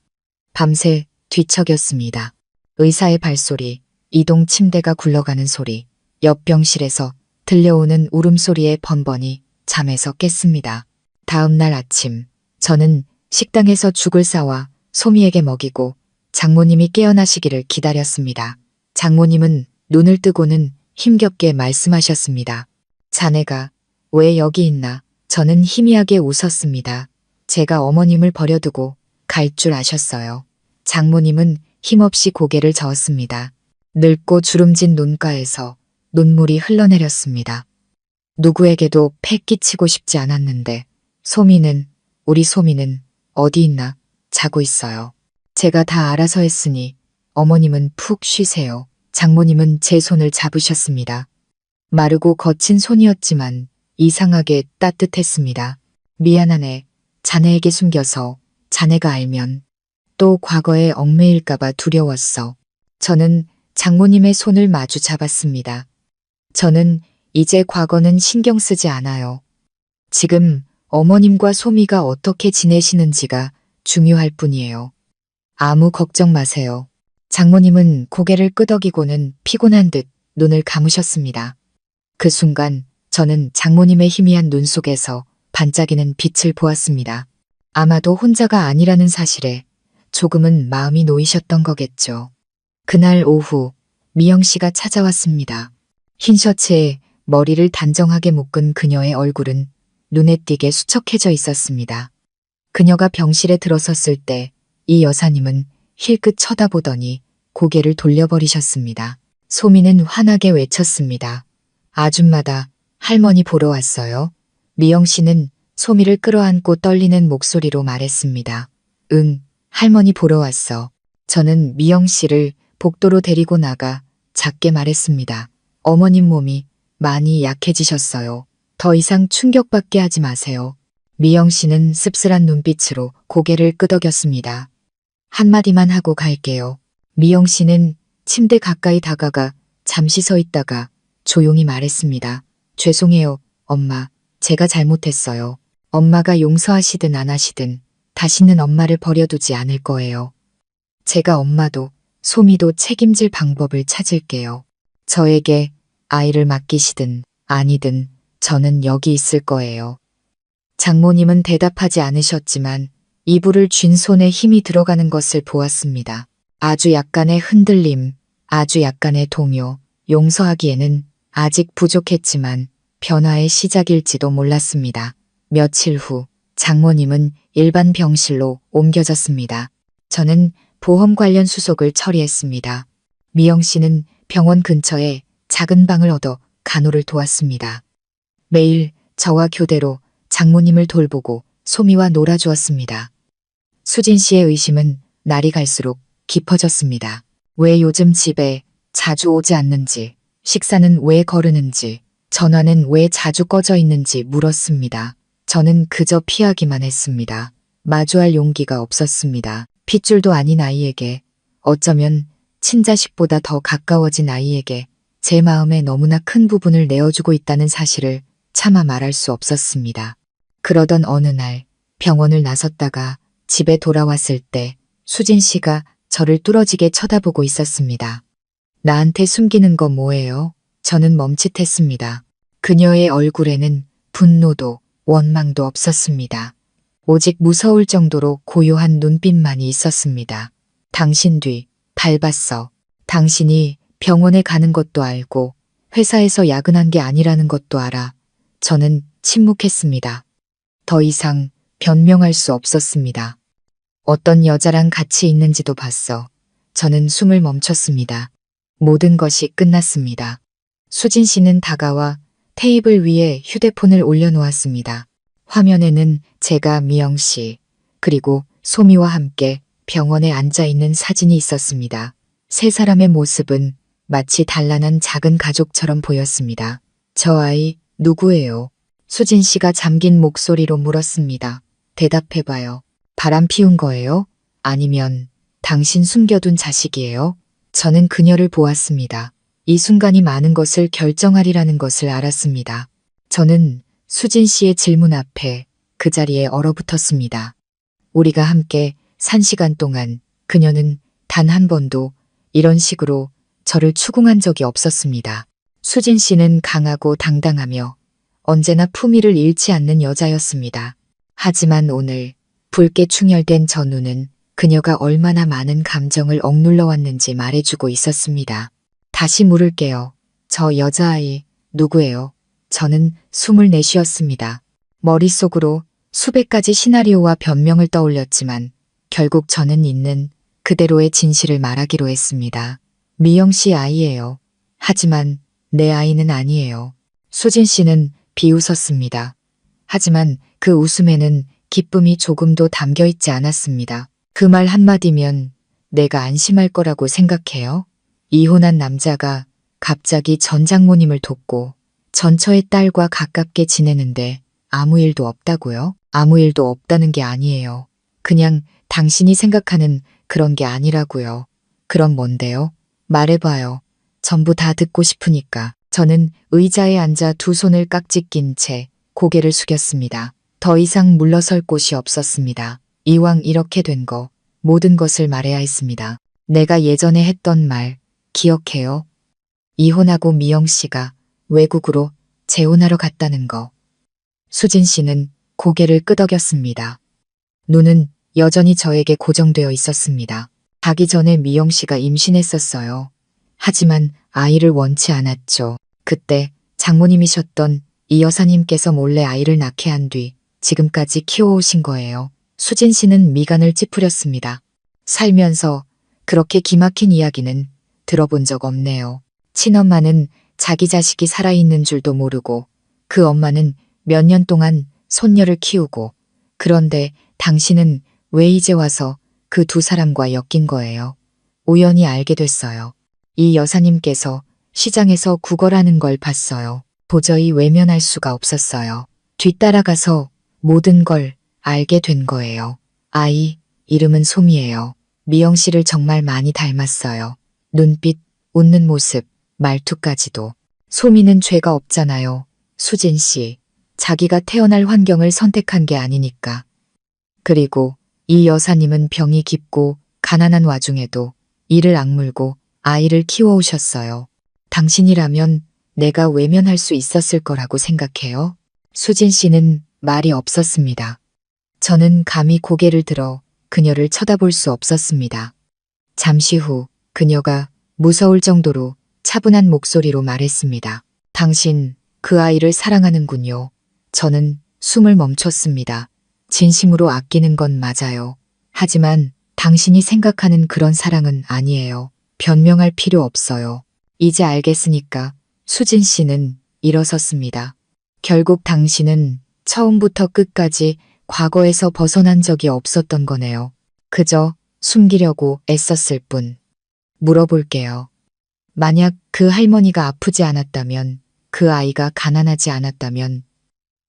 밤새 뒤척였습니다. 의사의 발소리, 이동 침대가 굴러가는 소리, 옆 병실에서 들려오는 울음소리에 번번이 잠에서 깼습니다. 다음 날 아침, 저는 식당에서 죽을 싸와 소미에게 먹이고 장모님이 깨어나시기를 기다렸습니다. 장모님은 눈을 뜨고는 힘겹게 말씀하셨습니다. 자네가 왜 여기 있나? 저는 희미하게 웃었습니다. 제가 어머님을 버려두고 갈 줄 아셨어요. 장모님은 힘없이 고개를 저었습니다. 늙고 주름진 눈가에서 눈물이 흘러내렸습니다. 누구에게도 패 끼치고 싶지 않았는데 우리 소미는 어디 있나? 자고 있어요. 제가 다 알아서 했으니 어머님은 푹 쉬세요. 장모님은 제 손을 잡으셨습니다. 마르고 거친 손이었지만 이상하게 따뜻했습니다. 미안하네. 자네에게 숨겨서 자네가 알면 또 과거에 얽매일까봐 두려웠어. 저는 장모님의 손을 마주 잡았습니다. 저는 이제 과거는 신경 쓰지 않아요. 지금 어머님과 소미가 어떻게 지내시는지가 중요할 뿐이에요. 아무 걱정 마세요. 장모님은 고개를 끄덕이고는 피곤한 듯 눈을 감으셨습니다. 그 순간 저는 장모님의 희미한 눈 속에서 반짝이는 빛을 보았습니다. 아마도 혼자가 아니라는 사실에 조금은 마음이 놓이셨던 거겠죠. 그날 오후 미영 씨가 찾아왔습니다. 흰 셔츠에 머리를 단정하게 묶은 그녀의 얼굴은 눈에 띄게 수척해져 있었습니다. 그녀가 병실에 들어섰을 때 이 여사님은 힐끗 쳐다보더니 고개를 돌려버리셨습니다. 소미는 환하게 외쳤습니다. 아줌마다 할머니 보러 왔어요. 미영 씨는 소미를 끌어안고 떨리는 목소리로 말했습니다. 응, 할머니 보러 왔어. 저는 미영 씨를 복도로 데리고 나가 작게 말했습니다. 어머님 몸이 많이 약해지셨어요. 더 이상 충격받게 하지 마세요. 미영 씨는 씁쓸한 눈빛으로 고개를 끄덕였습니다. 한마디만 하고 갈게요. 미영 씨는 침대 가까이 다가가 잠시 서 있다가 조용히 말했습니다. 죄송해요, 엄마. 제가 잘못했어요. 엄마가 용서하시든 안 하시든 다시는 엄마를 버려두지 않을 거예요. 제가 엄마도 소미도 책임질 방법을 찾을게요. 저에게 아이를 맡기시든 아니든 저는 여기 있을 거예요. 장모님은 대답하지 않으셨지만 이불을 쥔 손에 힘이 들어가는 것을 보았습니다. 아주 약간의 흔들림, 아주 약간의 동요, 용서하기에는 아직 부족했지만 변화의 시작일지도 몰랐습니다. 며칠 후 장모님은 일반 병실로 옮겨졌습니다. 저는 보험 관련 수속을 처리했습니다. 미영 씨는 병원 근처에 작은 방을 얻어 간호를 도왔습니다. 매일 저와 교대로 장모님을 돌보고 소미와 놀아주었습니다. 수진 씨의 의심은 날이 갈수록 깊어졌습니다. 왜 요즘 집에 자주 오지 않는지, 식사는 왜 거르는지, 전화는 왜 자주 꺼져 있는지 물었습니다. 저는 그저 피하기만 했습니다. 마주할 용기가 없었습니다. 핏줄도 아닌 아이에게, 어쩌면 친자식보다 더 가까워진 아이에게 제 마음에 너무나 큰 부분을 내어주고 있다는 사실을 차마 말할 수 없었습니다. 그러던 어느 날 병원을 나섰다가 집에 돌아왔을 때 수진 씨가 저를 뚫어지게 쳐다보고 있었습니다. 나한테 숨기는 거 뭐예요? 저는 멈칫했습니다. 그녀의 얼굴에는 분노도 원망도 없었습니다. 오직 무서울 정도로 고요한 눈빛만이 있었습니다. 당신 뒤 밟았어. 당신이 병원에 가는 것도 알고 회사에서 야근한 게 아니라는 것도 알아. 저는 침묵했습니다. 더 이상 변명할 수 없었습니다. 어떤 여자랑 같이 있는지도 봤어. 저는 숨을 멈췄습니다. 모든 것이 끝났습니다. 수진 씨는 다가와 테이블 위에 휴대폰을 올려놓았습니다. 화면에는 제가 미영 씨, 그리고 소미와 함께 병원에 앉아 있는 사진이 있었습니다. 세 사람의 모습은 마치 단란한 작은 가족처럼 보였습니다. 저 아이 누구예요? 수진 씨가 잠긴 목소리로 물었습니다. 대답해봐요. 바람 피운 거예요? 아니면 당신 숨겨둔 자식이에요? 저는 그녀를 보았습니다. 이 순간이 많은 것을 결정하리라는 것을 알았습니다. 저는 수진 씨의 질문 앞에 그 자리에 얼어붙었습니다. 우리가 함께 산 시간 동안 그녀는 단 한 번도 이런 식으로 저를 추궁한 적이 없었습니다. 수진 씨는 강하고 당당하며 언제나 품위를 잃지 않는 여자였습니다. 하지만 오늘 붉게 충혈된 저 눈은 그녀가 얼마나 많은 감정을 억눌러 왔는지 말해주고 있었습니다. 다시 물을게요. 저 여자아이 누구예요? 저는 숨을 내쉬었습니다. 머릿속으로 수백 가지 시나리오와 변명을 떠올렸지만 결국 저는 있는 그대로의 진실을 말하기로 했습니다. 미영 씨 아이예요. 하지만 내 아이는 아니에요. 수진 씨는 비웃었습니다. 하지만 그 웃음에는 기쁨이 조금도 담겨 있지 않았습니다. 그 말 한마디면 내가 안심할 거라고 생각해요? 이혼한 남자가 갑자기 전 장모님을 돕고 전처의 딸과 가깝게 지내는데 아무 일도 없다고요? 아무 일도 없다는 게 아니에요. 그냥 당신이 생각하는 그런 게 아니라고요. 그럼 뭔데요? 말해봐요. 전부 다 듣고 싶으니까. 저는 의자에 앉아 두 손을 깍지 낀 채 고개를 숙였습니다. 더 이상 물러설 곳이 없었습니다. 이왕 이렇게 된 거 모든 것을 말해야 했습니다. 내가 예전에 했던 말 기억해요? 이혼하고 미영 씨가 외국으로 재혼하러 갔다는 거. 수진 씨는 고개를 끄덕였습니다. 눈은 여전히 저에게 고정되어 있었습니다. 가기 전에 미영 씨가 임신했었어요. 하지만 아이를 원치 않았죠. 그때 장모님이셨던 이 여사님께서 몰래 아이를 낳게 한 뒤 지금까지 키워오신 거예요. 수진 씨는 미간을 찌푸렸습니다. 살면서 그렇게 기막힌 이야기는 들어본 적 없네요. 친엄마는 자기 자식이 살아있는 줄도 모르고 그 엄마는 몇 년 동안 손녀를 키우고 그런데 당신은 왜 이제 와서 그 두 사람과 엮인 거예요? 우연히 알게 됐어요. 이 여사님께서 시장에서 구걸하는 걸 봤어요. 도저히 외면할 수가 없었어요. 뒤따라가서 모든 걸 알게 된 거예요. 아이, 이름은 소미예요. 미영 씨를 정말 많이 닮았어요. 눈빛, 웃는 모습, 말투까지도. 소미는 죄가 없잖아요. 수진 씨, 자기가 태어날 환경을 선택한 게 아니니까. 그리고 이 여사님은 병이 깊고 가난한 와중에도 이를 악물고 아이를 키워오셨어요. 당신이라면 내가 외면할 수 있었을 거라고 생각해요? 수진 씨는 말이 없었습니다. 저는 감히 고개를 들어 그녀를 쳐다볼 수 없었습니다. 잠시 후 그녀가 무서울 정도로 차분한 목소리로 말했습니다. 당신 그 아이를 사랑하는군요. 저는 숨을 멈췄습니다. 진심으로 아끼는 건 맞아요. 하지만 당신이 생각하는 그런 사랑은 아니에요. 변명할 필요 없어요. 이제 알겠으니까 수진 씨는 일어섰습니다. 결국 당신은 처음부터 끝까지 과거에서 벗어난 적이 없었던 거네요. 그저 숨기려고 애썼을 뿐. 물어볼게요. 만약 그 할머니가 아프지 않았다면, 그 아이가 가난하지 않았다면,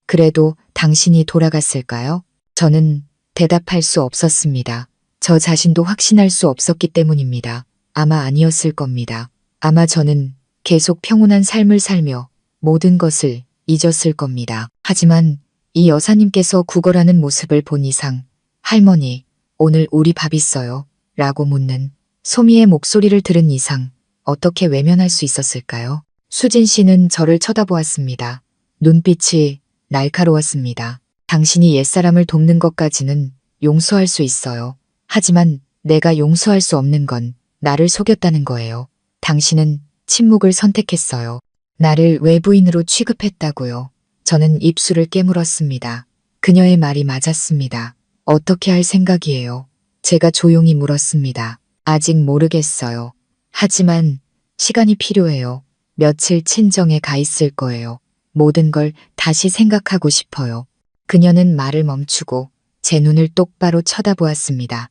그래도 당신이 돌아갔을까요? 저는 대답할 수 없었습니다. 저 자신도 확신할 수 없었기 때문입니다. 아마 아니었을 겁니다. 아마 저는 계속 평온한 삶을 살며 모든 것을 잊었을 겁니다. 하지만 이 여사님께서 구걸하는 모습을 본 이상, 할머니, 오늘 우리 밥 있어요? 라고 묻는 소미의 목소리를 들은 이상 어떻게 외면할 수 있었을까요? 수진 씨는 저를 쳐다보았습니다. 눈빛이 날카로웠습니다. 당신이 옛사람을 돕는 것까지는 용서할 수 있어요. 하지만 내가 용서할 수 없는 건 나를 속였다는 거예요. 당신은 침묵을 선택했어요. 나를 외부인으로 취급했다고요. 저는 입술을 깨물었습니다. 그녀의 말이 맞았습니다. 어떻게 할 생각이에요? 제가 조용히 물었습니다. 아직 모르겠어요. 하지만 시간이 필요해요. 며칠 친정에 가 있을 거예요. 모든 걸 다시 생각하고 싶어요. 그녀는 말을 멈추고 제 눈을 똑바로 쳐다보았습니다.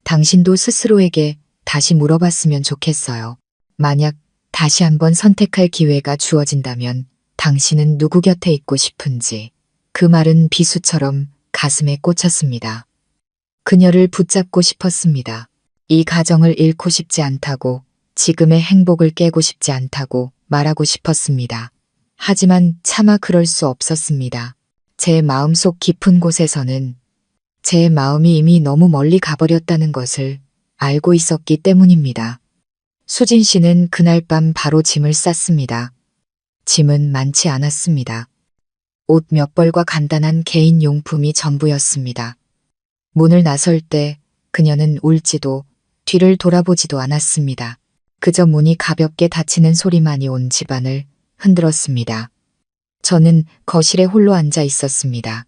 당신도 스스로에게 다시 물어봤으면 좋겠어요. 만약 다시 한번 선택할 기회가 주어진다면 당신은 누구 곁에 있고 싶은지. 그 말은 비수처럼 가슴에 꽂혔습니다. 그녀를 붙잡고 싶었습니다. 이 가정을 잃고 싶지 않다고, 지금의 행복을 깨고 싶지 않다고 말하고 싶었습니다. 하지만 차마 그럴 수 없었습니다. 제 마음속 깊은 곳에서는 제 마음이 이미 너무 멀리 가버렸다는 것을 알고 있었기 때문입니다. 수진 씨는 그날 밤 바로 짐을 쌌습니다. 짐은 많지 않았습니다. 옷 몇 벌과 간단한 개인 용품이 전부였습니다. 문을 나설 때 그녀는 울지도 뒤를 돌아보지도 않았습니다. 그저 문이 가볍게 닫히는 소리만이 온 집안을 흔들었습니다. 저는 거실에 홀로 앉아 있었습니다.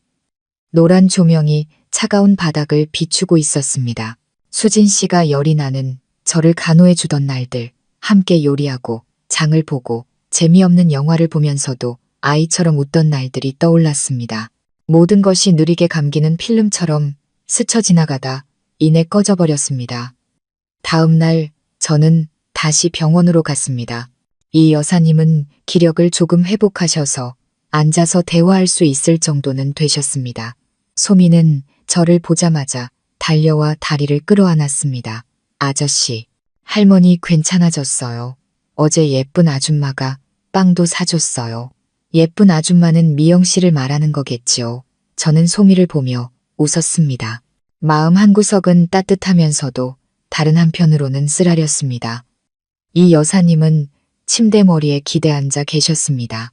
노란 조명이 차가운 바닥을 비추고 있었습니다. 수진 씨가 열이 나는 저를 간호해 주던 날들, 함께 요리하고 장을 보고 재미없는 영화를 보면서도 아이처럼 웃던 날들이 떠올랐습니다. 모든 것이 느리게 감기는 필름처럼 스쳐 지나가다 이내 꺼져버렸습니다. 다음 날 저는 다시 병원으로 갔습니다. 이 여사님은 기력을 조금 회복하셔서 앉아서 대화할 수 있을 정도는 되셨습니다. 소미는 저를 보자마자 달려와 다리를 끌어안았습니다. 아저씨, 할머니 괜찮아졌어요. 어제 예쁜 아줌마가 빵도 사줬어요. 예쁜 아줌마는 미영 씨를 말하는 거겠지요. 저는 소미를 보며 웃었습니다. 마음 한구석은 따뜻하면서도 다른 한편으로는 쓰라렸습니다. 이 여사님은 침대 머리에 기대앉아 계셨습니다.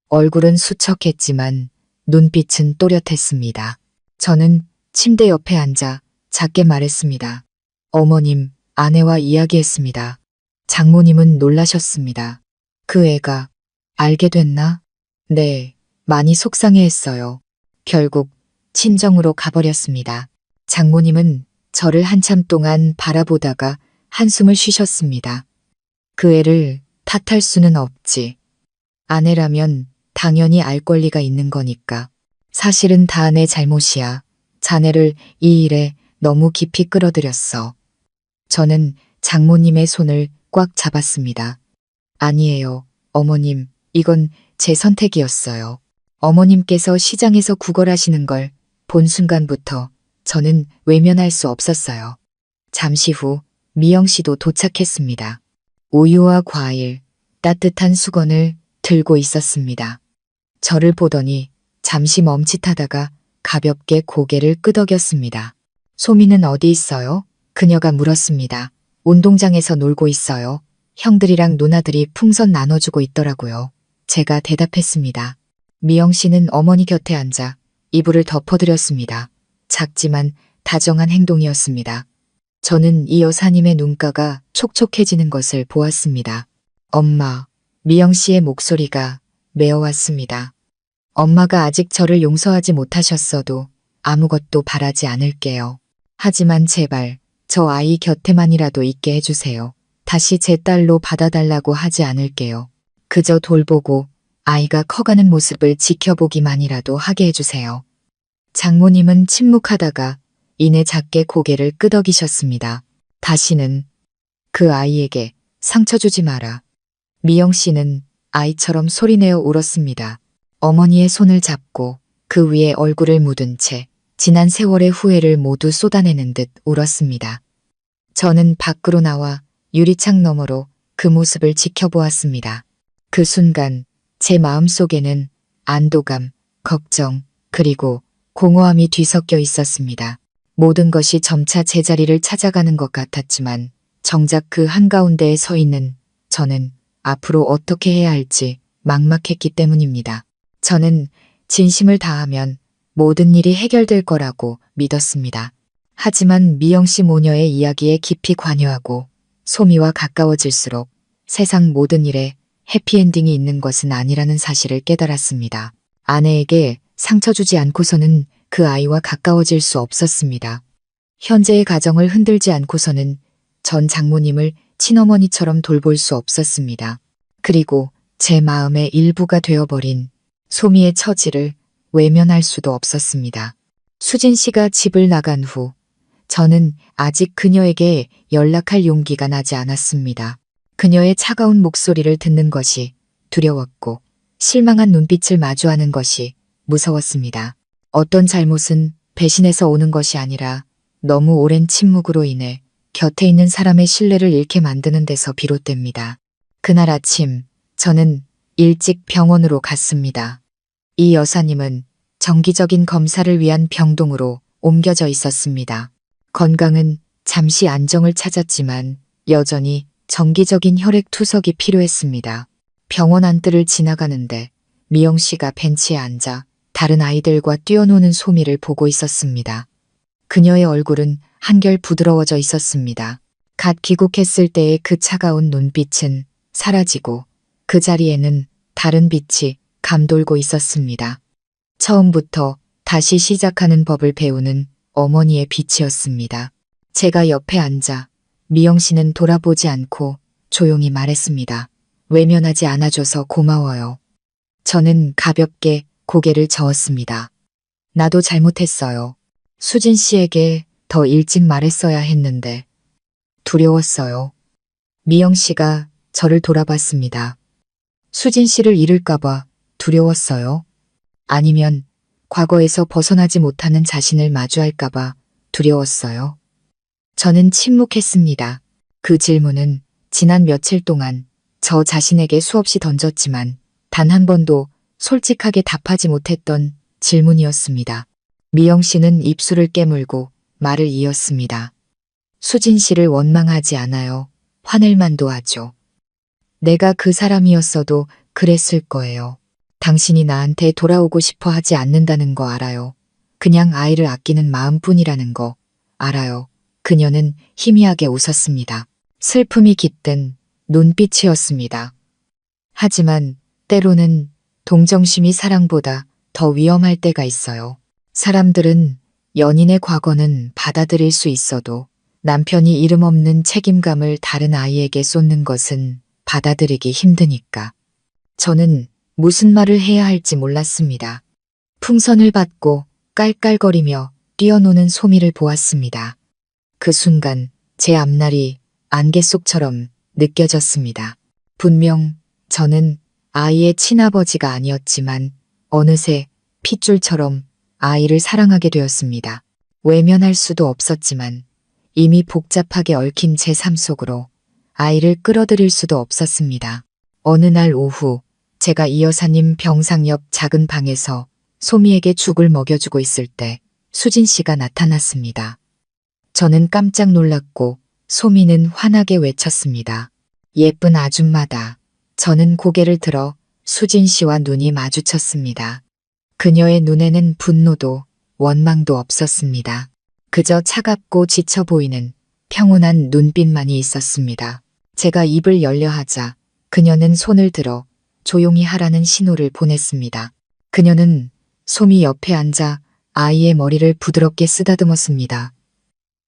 얼굴은 수척했지만 눈빛은 또렷했습니다. 저는 침대 옆에 앉아 작게 말했습니다. 어머님, 아내와 이야기했습니다. 장모님은 놀라셨습니다. 그 애가 알게 됐나? 네, 많이 속상해했어요. 결국 친정으로 가버렸습니다. 장모님은 저를 한참 동안 바라보다가 한숨을 쉬셨습니다. 그 애를 탓할 수는 없지. 아내라면 당연히 알 권리가 있는 거니까. 사실은 다 내 잘못이야. 자네를 이 일에 너무 깊이 끌어들였어. 저는 장모님의 손을 꽉 잡았습니다. 아니에요, 어머님. 이건 제 선택이었어요. 어머님께서 시장에서 구걸하시는 걸 본 순간부터 저는 외면할 수 없었어요. 잠시 후 미영 씨도 도착했습니다. 우유와 과일, 따뜻한 수건을 들고 있었습니다. 저를 보더니 잠시 멈칫하다가 가볍게 고개를 끄덕였습니다. 소미는 어디 있어요? 그녀가 물었습니다. 운동장에서 놀고 있어요. 형들이랑 누나들이 풍선 나눠주고 있더라고요. 제가 대답했습니다. 미영 씨는 어머니 곁에 앉아 이불을 덮어드렸습니다. 작지만 다정한 행동이었습니다. 저는 이 여사님의 눈가가 촉촉해지는 것을 보았습니다. 엄마, 미영 씨의 목소리가 메어왔습니다. 엄마가 아직 저를 용서하지 못하셨어도 아무것도 바라지 않을게요. 하지만 제발 저 아이 곁에만이라도 있게 해주세요. 다시 제 딸로 받아달라고 하지 않을게요. 그저 돌보고 아이가 커가는 모습을 지켜보기만이라도 하게 해주세요. 장모님은 침묵하다가 이내 작게 고개를 끄덕이셨습니다. 다시는 그 아이에게 상처 주지 마라. 미영 씨는 아이처럼 소리내어 울었습니다. 어머니의 손을 잡고 그 위에 얼굴을 묻은 채 지난 세월의 후회를 모두 쏟아내는 듯 울었습니다. 저는 밖으로 나와 유리창 너머로 그 모습을 지켜보았습니다. 그 순간 제 마음속에는 안도감, 걱정, 그리고 공허함이 뒤섞여 있었습니다. 모든 것이 점차 제자리를 찾아가는 것 같았지만 정작 그 한가운데에 서 있는 저는 앞으로 어떻게 해야 할지 막막했기 때문입니다. 저는 진심을 다하면 모든 일이 해결될 거라고 믿었습니다. 하지만 미영 씨 모녀의 이야기에 깊이 관여하고 소미와 가까워질수록 세상 모든 일에 해피엔딩이 있는 것은 아니라는 사실을 깨달았습니다. 아내에게 상처 주지 않고서는 그 아이와 가까워질 수 없었습니다. 현재의 가정을 흔들지 않고서는 전 장모님을 친어머니처럼 돌볼 수 없었습니다. 그리고 제 마음의 일부가 되어버린 소미의 처지를 외면할 수도 없었습니다. 수진 씨가 집을 나간 후 저는 아직 그녀에게 연락할 용기가 나지 않았습니다. 그녀의 차가운 목소리를 듣는 것이 두려웠고 실망한 눈빛을 마주하는 것이 무서웠습니다. 어떤 잘못은 배신에서 오는 것이 아니라 너무 오랜 침묵으로 인해 곁에 있는 사람의 신뢰를 잃게 만드는 데서 비롯됩니다. 그날 아침 저는 일찍 병원으로 갔습니다. 이 여사님은 정기적인 검사를 위한 병동으로 옮겨져 있었습니다. 건강은 잠시 안정을 찾았지만 여전히 정기적인 혈액 투석이 필요했습니다. 병원 안뜰을 지나가는데 미영 씨가 벤치에 앉아 다른 아이들과 뛰어노는 소미를 보고 있었습니다. 그녀의 얼굴은 한결 부드러워져 있었습니다. 갓 귀국했을 때의 그 차가운 눈빛은 사라지고 그 자리에는 다른 빛이 감돌고 있었습니다. 처음부터 다시 시작하는 법을 배우는 어머니의 빛이었습니다. 제가 옆에 앉아 미영 씨는 돌아보지 않고 조용히 말했습니다. 외면하지 않아줘서 고마워요. 저는 가볍게 고개를 저었습니다. 나도 잘못했어요. 수진 씨에게 더 일찍 말했어야 했는데 두려웠어요. 미영 씨가 저를 돌아봤습니다. 수진 씨를 잃을까봐 두려웠어요. 아니면 과거에서 벗어나지 못하는 자신을 마주할까봐 두려웠어요. 저는 침묵했습니다. 그 질문은 지난 며칠 동안 저 자신에게 수없이 던졌지만 단 한 번도 솔직하게 답하지 못했던 질문이었습니다. 미영 씨는 입술을 깨물고 말을 이었습니다. 수진 씨를 원망하지 않아요. 화낼만도 하죠. 내가 그 사람이었어도 그랬을 거예요. 당신이 나한테 돌아오고 싶어 하지 않는다는 거 알아요. 그냥 아이를 아끼는 마음뿐이라는 거 알아요. 그녀는 희미하게 웃었습니다. 슬픔이 깃든 눈빛이었습니다. 하지만 때로는 동정심이 사랑보다 더 위험할 때가 있어요. 사람들은 연인의 과거는 받아들일 수 있어도 남편이 이름 없는 책임감을 다른 아이에게 쏟는 것은 받아들이기 힘드니까. 저는 무슨 말을 해야 할지 몰랐습니다. 풍선을 받고 깔깔거리며 뛰어노는 소미를 보았습니다. 그 순간 제 앞날이 안개 속처럼 느껴졌습니다. 분명 저는 아이의 친아버지가 아니었지만 어느새 핏줄처럼 아이를 사랑하게 되었습니다. 외면할 수도 없었지만 이미 복잡하게 얽힌 제 삶 속으로 아이를 끌어들일 수도 없었습니다. 어느 날 오후 제가 이 여사님 병상 옆 작은 방에서 소미에게 죽을 먹여주고 있을 때 수진 씨가 나타났습니다. 저는 깜짝 놀랐고 소미는 환하게 외쳤습니다. 예쁜 아줌마다. 저는 고개를 들어 수진 씨와 눈이 마주쳤습니다. 그녀의 눈에는 분노도 원망도 없었습니다. 그저 차갑고 지쳐 보이는 평온한 눈빛만이 있었습니다. 제가 입을 열려 하자 그녀는 손을 들어 조용히 하라는 신호를 보냈습니다. 그녀는 솜이 옆에 앉아 아이의 머리를 부드럽게 쓰다듬었습니다.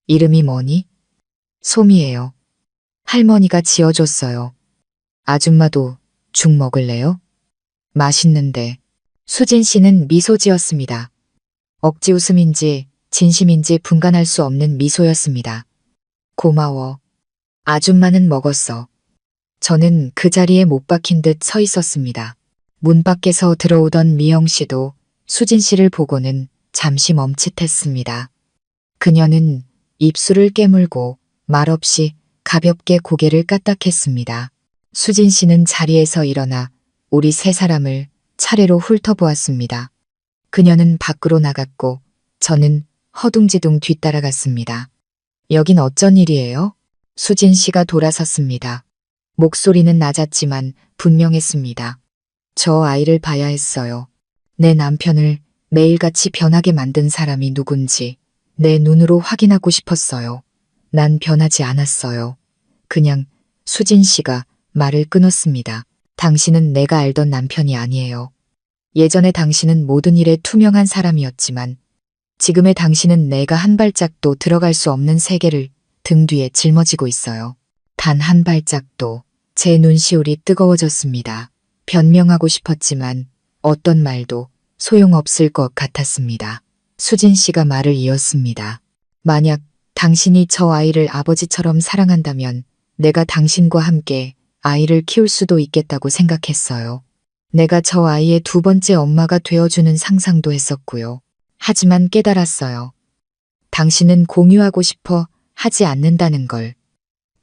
이름이 뭐니? 솜이에요. 할머니가 지어줬어요. 아줌마도 죽 먹을래요? 맛있는데. 수진 씨는 미소 지었습니다. 억지 웃음인지 진심인지 분간할 수 없는 미소였습니다. 고마워. 아줌마는 먹었어. 저는 그 자리에 못 박힌 듯 서 있었습니다. 문 밖에서 들어오던 미영 씨도 수진 씨를 보고는 잠시 멈칫했습니다. 그녀는 입술을 깨물고 말없이 가볍게 고개를 까딱했습니다. 수진 씨는 자리에서 일어나 우리 세 사람을 차례로 훑어보았습니다. 그녀는 밖으로 나갔고 저는 허둥지둥 뒤따라갔습니다. 여긴 어쩐 일이에요? 수진 씨가 돌아섰습니다. 목소리는 낮았지만 분명했습니다. 저 아이를 봐야 했어요. 내 남편을 매일같이 변하게 만든 사람이 누군지 내 눈으로 확인하고 싶었어요. 난 변하지 않았어요. 그냥 수진 씨가 말을 끊었습니다. 당신은 내가 알던 남편이 아니에요. 예전에 당신은 모든 일에 투명한 사람이었지만 지금의 당신은 내가 한 발짝도 들어갈 수 없는 세계를 등 뒤에 짊어지고 있어요. 단 한 발짝도. 제 눈시울이 뜨거워졌습니다. 변명하고 싶었지만 어떤 말도 소용없을 것 같았습니다. 수진 씨가 말을 이었습니다. 만약 당신이 저 아이를 아버지처럼 사랑한다면 내가 당신과 함께 아이를 키울 수도 있겠다고 생각했어요. 내가 저 아이의 두 번째 엄마가 되어주는 상상도 했었고요. 하지만 깨달았어요. 당신은 공유하고 싶어 하지 않는다는 걸.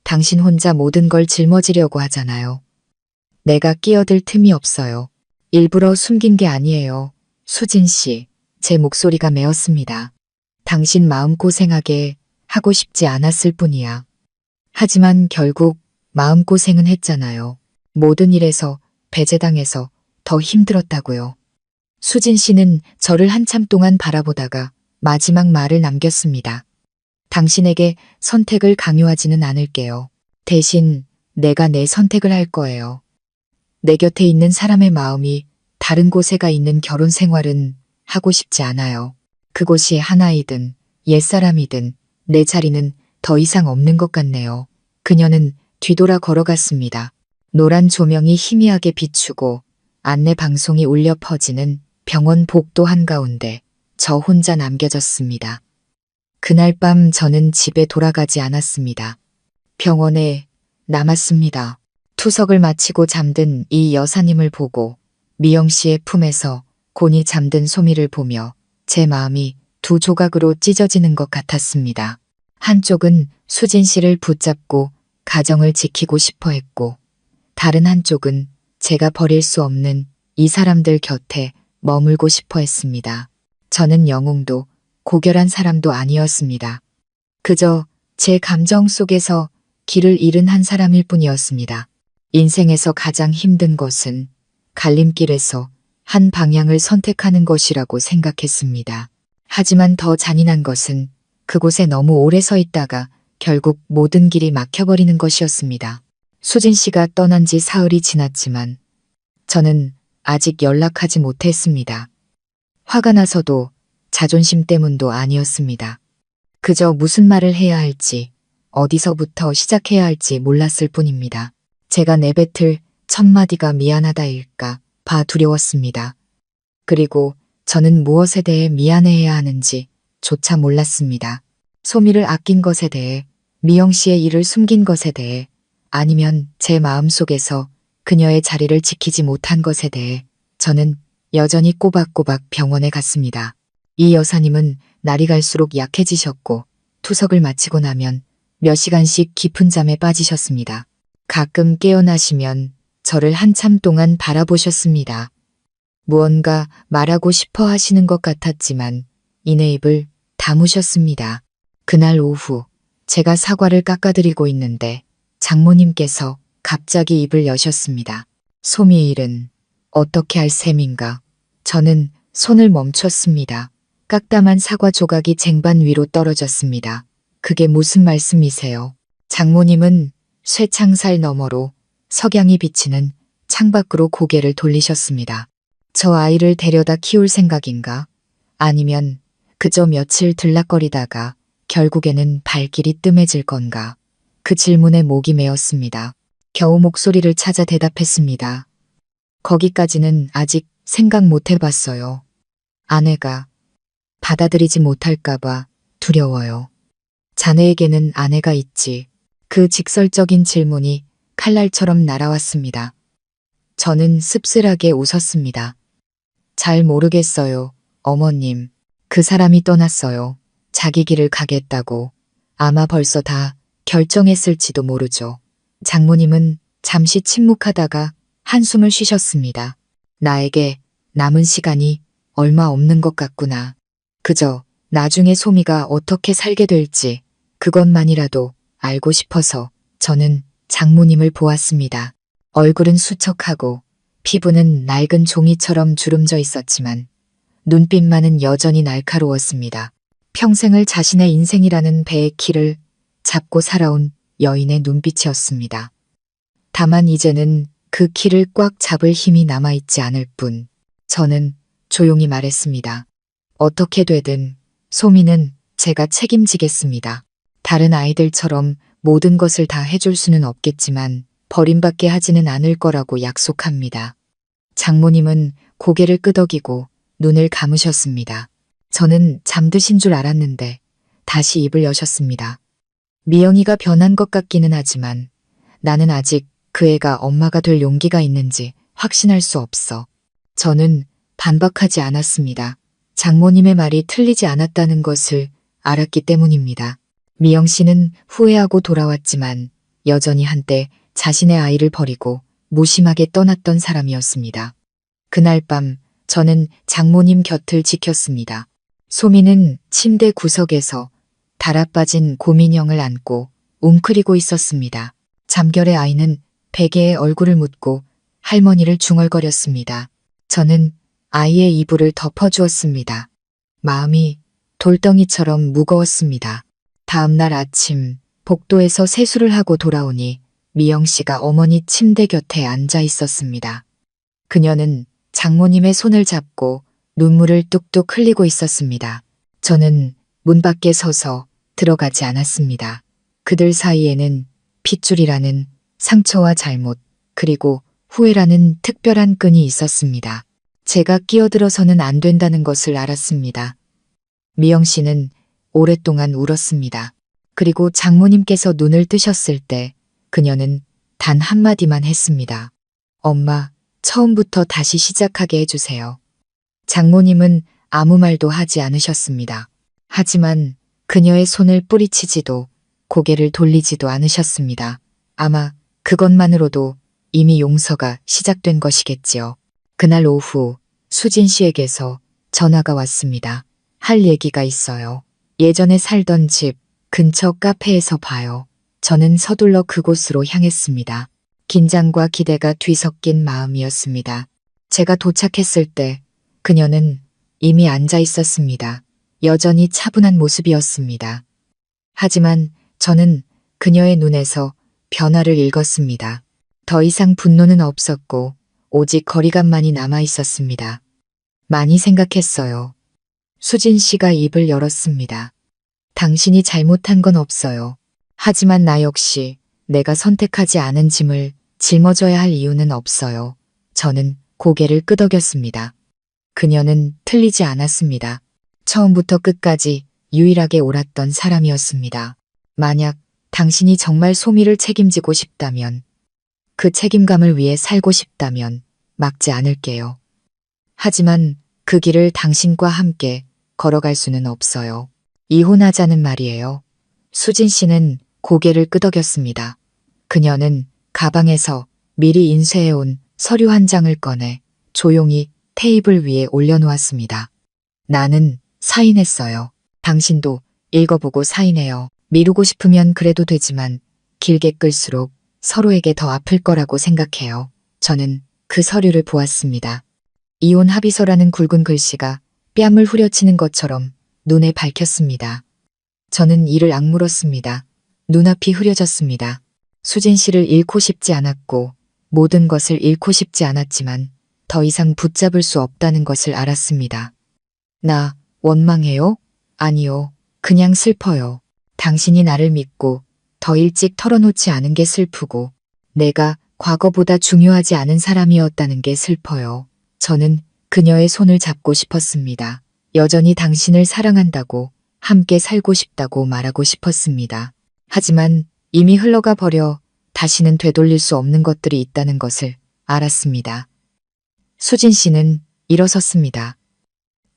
당신 혼자 모든 걸 짊어지려고 하잖아요. 내가 끼어들 틈이 없어요. 일부러 숨긴 게 아니에요. 수진 씨, 제 목소리가 메었습니다. 당신 마음고생하게 하고 싶지 않았을 뿐이야. 하지만 결국 마음고생은 했잖아요. 모든 일에서 배제당해서 더 힘들었다고요. 수진 씨는 저를 한참 동안 바라보다가 마지막 말을 남겼습니다. 당신에게 선택을 강요하지는 않을게요. 대신 내가 내 선택을 할 거예요. 내 곁에 있는 사람의 마음이 다른 곳에 가 있는 결혼 생활은 하고 싶지 않아요. 그곳이 하나이든 옛사람이든 내 자리는 더 이상 없는 것 같네요. 그녀는 뒤돌아 걸어갔습니다. 노란 조명이 희미하게 비추고 안내 방송이 울려 퍼지는 병원 복도 한가운데 저 혼자 남겨졌습니다. 그날 밤 저는 집에 돌아가지 않았습니다. 병원에 남았습니다. 투석을 마치고 잠든 이 여사님을 보고 미영 씨의 품에서 곤히 잠든 소미를 보며 제 마음이 두 조각으로 찢어지는 것 같았습니다. 한쪽은 수진 씨를 붙잡고 가정을 지키고 싶어 했고 다른 한쪽은 제가 버릴 수 없는 이 사람들 곁에 머물고 싶어 했습니다. 저는 영웅도 고결한 사람도 아니었습니다. 그저 제 감정 속에서 길을 잃은 한 사람일 뿐이었습니다. 인생에서 가장 힘든 것은 갈림길에서 한 방향을 선택하는 것이라고 생각했습니다. 하지만 더 잔인한 것은 그곳에 너무 오래 서 있다가 결국 모든 길이 막혀버리는 것이었습니다. 수진 씨가 떠난 지 사흘이 지났지만 저는 아직 연락하지 못했습니다. 화가 나서도 자존심 때문도 아니었습니다. 그저 무슨 말을 해야 할지 어디서부터 시작해야 할지 몰랐을 뿐입니다. 제가 내뱉을 첫 마디가 미안하다일까 봐 두려웠습니다. 그리고 저는 무엇에 대해 미안해해야 하는지 조차 몰랐습니다. 소미를 아낀 것에 대해, 미영 씨의 일을 숨긴 것에 대해, 아니면 제 마음속에서 그녀의 자리를 지키지 못한 것에 대해 저는 여전히 꼬박꼬박 병원에 갔습니다. 이 여사님은 날이 갈수록 약해지셨고 투석을 마치고 나면 몇 시간씩 깊은 잠에 빠지셨습니다. 가끔 깨어나시면 저를 한참 동안 바라보셨습니다. 무언가 말하고 싶어 하시는 것 같았지만 이내 입을 다무셨습니다. 그날 오후 제가 사과를 깎아드리고 있는데 장모님께서 갑자기 입을 여셨습니다. 소미 일은 어떻게 할 셈인가? 저는 손을 멈췄습니다. 깎다만 사과 조각이 쟁반 위로 떨어졌습니다. 그게 무슨 말씀이세요? 장모님은 쇠창살 너머로 석양이 비치는 창밖으로 고개를 돌리셨습니다. 저 아이를 데려다 키울 생각인가? 아니면 그저 며칠 들락거리다가 결국에는 발길이 뜸해질 건가? 그 질문에 목이 메었습니다. 겨우 목소리를 찾아 대답했습니다. 거기까지는 아직 생각 못 해봤어요. 아내가 받아들이지 못할까봐 두려워요. 자네에게는 아내가 있지. 그 직설적인 질문이 칼날처럼 날아왔습니다. 저는 씁쓸하게 웃었습니다. 잘 모르겠어요, 어머님. 그 사람이 떠났어요. 자기 길을 가겠다고. 아마 벌써 다 결정했을지도 모르죠. 장모님은 잠시 침묵하다가 한숨을 쉬셨습니다. 나에게 남은 시간이 얼마 없는 것 같구나. 그저 나중에 소미가 어떻게 살게 될지 그것만이라도 알고 싶어서 저는 장모님을 보았습니다. 얼굴은 수척하고 피부는 낡은 종이처럼 주름져 있었지만 눈빛만은 여전히 날카로웠습니다. 평생을 자신의 인생이라는 배의 키를 잡고 살아온 여인의 눈빛이었습니다. 다만 이제는 그 키를 꽉 잡을 힘이 남아있지 않을 뿐 저는 조용히 말했습니다. 어떻게 되든 소미는 제가 책임지겠습니다. 다른 아이들처럼 모든 것을 다 해줄 수는 없겠지만 버림받게 하지는 않을 거라고 약속합니다. 장모님은 고개를 끄덕이고 눈을 감으셨습니다. 저는 잠드신 줄 알았는데 다시 입을 여셨습니다. 미영이가 변한 것 같기는 하지만 나는 아직 그 애가 엄마가 될 용기가 있는지 확신할 수 없어. 저는 반박하지 않았습니다. 장모님의 말이 틀리지 않았다는 것을 알았기 때문입니다. 미영 씨는 후회하고 돌아왔지만 여전히 한때 자신의 아이를 버리고 무심하게 떠났던 사람이었습니다. 그날 밤 저는 장모님 곁을 지켰습니다. 소미는 침대 구석에서 달아빠진 고민형을 안고 웅크리고 있었습니다. 잠결에 아이는 베개에 얼굴을 묻고 할머니를 중얼거렸습니다. 저는 아이의 이불을 덮어주었습니다. 마음이 돌덩이처럼 무거웠습니다. 다음 날 아침 복도에서 세수를 하고 돌아오니 미영 씨가 어머니 침대 곁에 앉아 있었습니다. 그녀는 장모님의 손을 잡고 눈물을 뚝뚝 흘리고 있었습니다. 저는 문 밖에 서서 들어가지 않았습니다. 그들 사이에는 핏줄이라는 상처와 잘못, 그리고 후회라는 특별한 끈이 있었습니다. 제가 끼어들어서는 안 된다는 것을 알았습니다. 미영 씨는 오랫동안 울었습니다. 그리고 장모님께서 눈을 뜨셨을 때 그녀는 단 한마디만 했습니다. 엄마, 처음부터 다시 시작하게 해주세요. 장모님은 아무 말도 하지 않으셨습니다. 하지만 그녀의 손을 뿌리치지도 고개를 돌리지도 않으셨습니다. 아마 그것만으로도 이미 용서가 시작된 것이겠지요. 그날 오후 수진 씨에게서 전화가 왔습니다. 할 얘기가 있어요. 예전에 살던 집 근처 카페에서 봐요. 저는 서둘러 그곳으로 향했습니다. 긴장과 기대가 뒤섞인 마음이었습니다. 제가 도착했을 때 그녀는 이미 앉아 있었습니다. 여전히 차분한 모습이었습니다. 하지만 저는 그녀의 눈에서 변화를 읽었습니다. 더 이상 분노는 없었고 오직 거리감만이 남아 있었습니다. 많이 생각했어요. 수진 씨가 입을 열었습니다. 당신이 잘못한 건 없어요. 하지만 나 역시 내가 선택하지 않은 짐을 짊어져야 할 이유는 없어요. 저는 고개를 끄덕였습니다. 그녀는 틀리지 않았습니다. 처음부터 끝까지 유일하게 옳았던 사람이었습니다. 만약 당신이 정말 소미를 책임지고 싶다면, 그 책임감을 위해 살고 싶다면 막지 않을게요. 하지만 그 길을 당신과 함께 걸어갈 수는 없어요. 이혼하자는 말이에요. 수진 씨는 고개를 끄덕였습니다. 그녀는 가방에서 미리 인쇄해온 서류 한 장을 꺼내 조용히 테이블 위에 올려놓았습니다. 나는 사인했어요. 당신도 읽어보고 사인해요. 미루고 싶으면 그래도 되지만 길게 끌수록 서로에게 더 아플 거라고 생각해요. 저는 그 서류를 보았습니다. 이혼 합의서라는 굵은 글씨가 뺨을 후려치는 것처럼 눈에 밝혔습니다. 저는 이를 악물었습니다. 눈앞이 흐려졌습니다. 수진 씨를 잃고 싶지 않았고 모든 것을 잃고 싶지 않았지만 더 이상 붙잡을 수 없다는 것을 알았습니다. 나 원망해요? 아니요. 그냥 슬퍼요. 당신이 나를 믿고 더 일찍 털어놓지 않은 게 슬프고 내가 과거보다 중요하지 않은 사람이었다는 게 슬퍼요. 저는 그녀의 손을 잡고 싶었습니다. 여전히 당신을 사랑한다고, 함께 살고 싶다고 말하고 싶었습니다. 하지만 이미 흘러가 버려 다시는 되돌릴 수 없는 것들이 있다는 것을 알았습니다. 수진 씨는 일어섰습니다.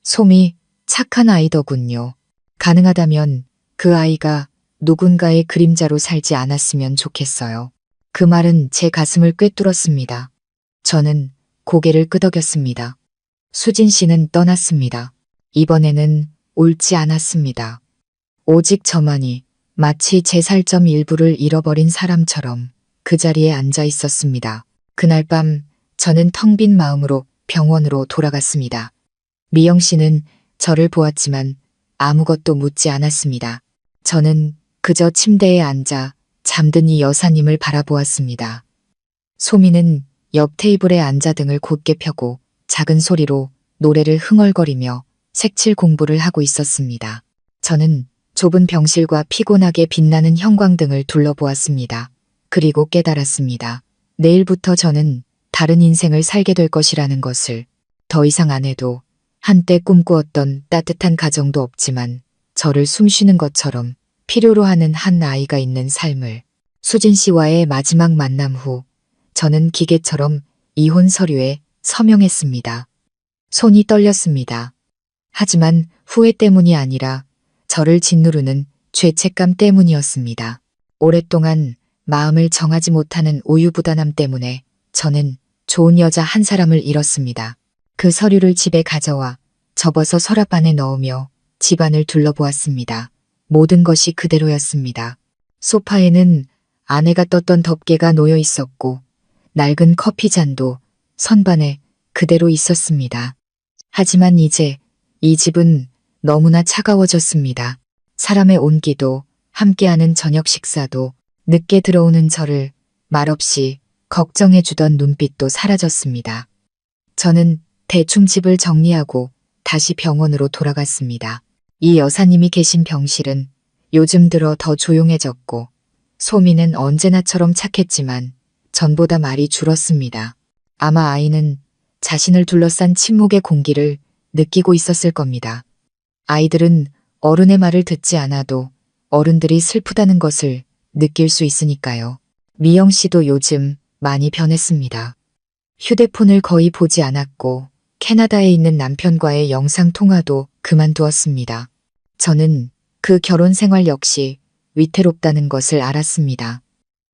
솜이 착한 아이더군요. 가능하다면 그 아이가 누군가의 그림자로 살지 않았으면 좋겠어요. 그 말은 제 가슴을 꿰뚫었습니다. 저는 고개를 끄덕였습니다. 수진 씨는 떠났습니다. 이번에는 옳지 않았습니다. 오직 저만이 마치 제 살점 일부를 잃어버린 사람처럼 그 자리에 앉아 있었습니다. 그날 밤 저는 텅 빈 마음으로 병원으로 돌아갔습니다. 미영 씨는 저를 보았지만 아무것도 묻지 않았습니다. 저는 그저 침대에 앉아 잠든 이 여사님을 바라보았습니다. 소미는 옆 테이블에 앉아 등을 곧게 펴고 작은 소리로 노래를 흥얼거리며 색칠 공부를 하고 있었습니다. 저는 좁은 병실과 피곤하게 빛나는 형광등을 둘러보았습니다. 그리고 깨달았습니다. 내일부터 저는 다른 인생을 살게 될 것이라는 것을. 더 이상 아내도 한때 꿈꾸었던 따뜻한 가정도 없지만 저를 숨쉬는 것처럼 필요로 하는 한 아이가 있는 삶을. 수진 씨와의 마지막 만남 후 저는 기계처럼 이혼 서류에 서명했습니다. 손이 떨렸습니다. 하지만 후회 때문이 아니라 저를 짓누르는 죄책감 때문이었습니다. 오랫동안 마음을 정하지 못하는 우유부단함 때문에 저는 좋은 여자 한 사람을 잃었습니다. 그 서류를 집에 가져와 접어서 서랍 안에 넣으며 집안을 둘러보았습니다. 모든 것이 그대로였습니다. 소파에는 아내가 떴던 덮개가 놓여 있었고 낡은 커피잔도 선반에 그대로 있었습니다. 하지만 이제 이 집은 너무나 차가워졌습니다. 사람의 온기도 함께하는 저녁 식사도 늦게 들어오는 저를 말없이 걱정해주던 눈빛도 사라졌습니다. 저는 대충 집을 정리하고 다시 병원으로 돌아갔습니다. 이 여사님이 계신 병실은 요즘 들어 더 조용해졌고 소미는 언제나처럼 착했지만 전보다 말이 줄었습니다. 아마 아이는 자신을 둘러싼 침묵의 공기를 느끼고 있었을 겁니다. 아이들은 어른의 말을 듣지 않아도 어른들이 슬프다는 것을 느낄 수 있으니까요. 미영 씨도 요즘 많이 변했습니다. 휴대폰을 거의 보지 않았고 캐나다에 있는 남편과의 영상통화도 그만두었습니다. 저는 그 결혼 생활 역시 위태롭다는 것을 알았습니다.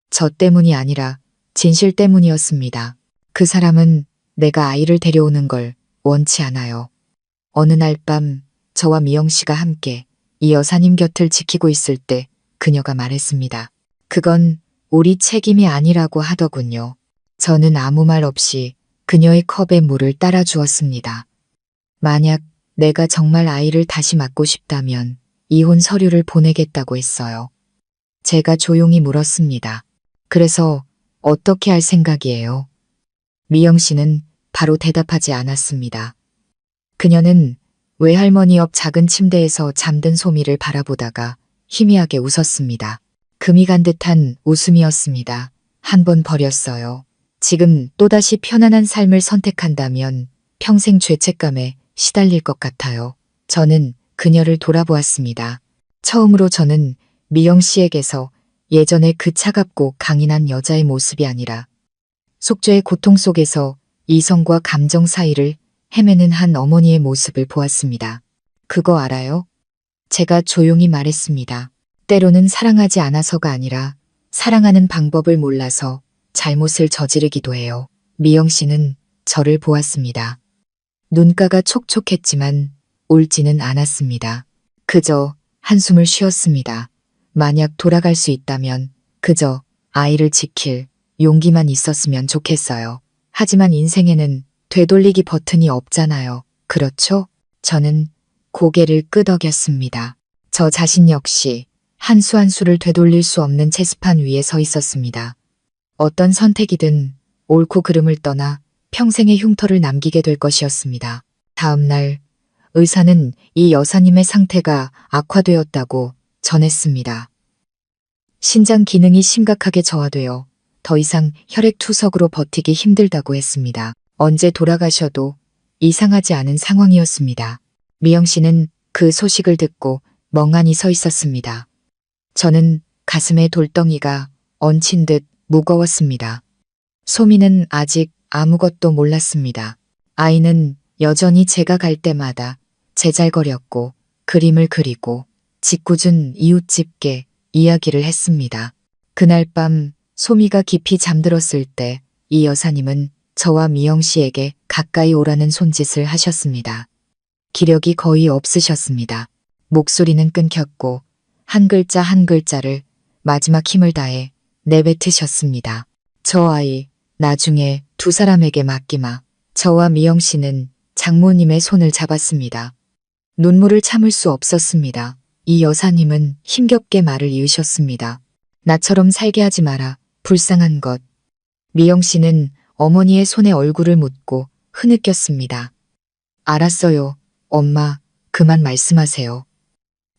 저 때문이 아니라 진실 때문이었습니다. 그 사람은 내가 아이를 데려오는 걸 원치 않아요. 어느 날 밤 저와 미영 씨가 함께 이 여사님 곁을 지키고 있을 때 그녀가 말했습니다. 그건 우리 책임이 아니라고 하더군요. 저는 아무 말 없이 그녀의 컵에 물을 따라 주었습니다. 만약 내가 정말 아이를 다시 맡고 싶다면 이혼 서류를 보내겠다고 했어요. 제가 조용히 물었습니다. 그래서 어떻게 할 생각이에요? 미영 씨는 바로 대답하지 않았습니다. 그녀는 외할머니 옆 작은 침대에서 잠든 소미를 바라보다가 희미하게 웃었습니다. 금이 간 듯한 웃음이었습니다. 한 번 버렸어요. 지금 또다시 편안한 삶을 선택한다면 평생 죄책감에 시달릴 것 같아요. 저는 그녀를 돌아보았습니다. 처음으로 저는 미영 씨에게서 예전의 그 차갑고 강인한 여자의 모습이 아니라 속죄의 고통 속에서 이성과 감정 사이를 헤매는 한 어머니의 모습을 보았습니다. 그거 알아요? 제가 조용히 말했습니다. 때로는 사랑하지 않아서가 아니라 사랑하는 방법을 몰라서 잘못을 저지르기도 해요. 미영 씨는 저를 보았습니다. 눈가가 촉촉했지만 울지는 않았습니다. 그저 한숨을 쉬었습니다. 만약 돌아갈 수 있다면 그저 아이를 지킬 용기만 있었으면 좋겠어요. 하지만 인생에는 되돌리기 버튼이 없잖아요. 그렇죠? 저는 고개를 끄덕였습니다. 저 자신 역시 한 수 한 수를 되돌릴 수 없는 체스판 위에 서 있었습니다. 어떤 선택이든 옳고 그름을 떠나 평생의 흉터를 남기게 될 것이었습니다. 다음 날 의사는 이 여사님의 상태가 악화되었다고 전했습니다. 신장 기능이 심각하게 저하되어 더 이상 혈액투석으로 버티기 힘들다고 했습니다. 언제 돌아가셔도 이상하지 않은 상황이었습니다. 미영 씨는 그 소식을 듣고 멍하니 서 있었습니다. 저는 가슴에 돌덩이가 얹힌 듯 무거웠습니다. 소미는 아직 아무것도 몰랐습니다. 아이는 여전히 제가 갈 때마다 제잘거렸고 그림을 그리고 짓궂은 이웃집게 이야기를 했습니다. 그날 밤 소미가 깊이 잠들었을 때 이 여사님은 저와 미영 씨에게 가까이 오라는 손짓을 하셨습니다. 기력이 거의 없으셨습니다. 목소리는 끊겼고 한 글자 한 글자를 마지막 힘을 다해 내뱉으셨습니다. 저 아이 나중에 두 사람에게 맡기마. 저와 미영 씨는 장모님의 손을 잡았습니다. 눈물을 참을 수 없었습니다. 이 여사님은 힘겹게 말을 이으셨습니다. 나처럼 살게 하지 마라. 불쌍한 것. 미영 씨는 어머니의 손에 얼굴을 묻고 흐느꼈습니다. 알았어요. 엄마, 그만 말씀하세요.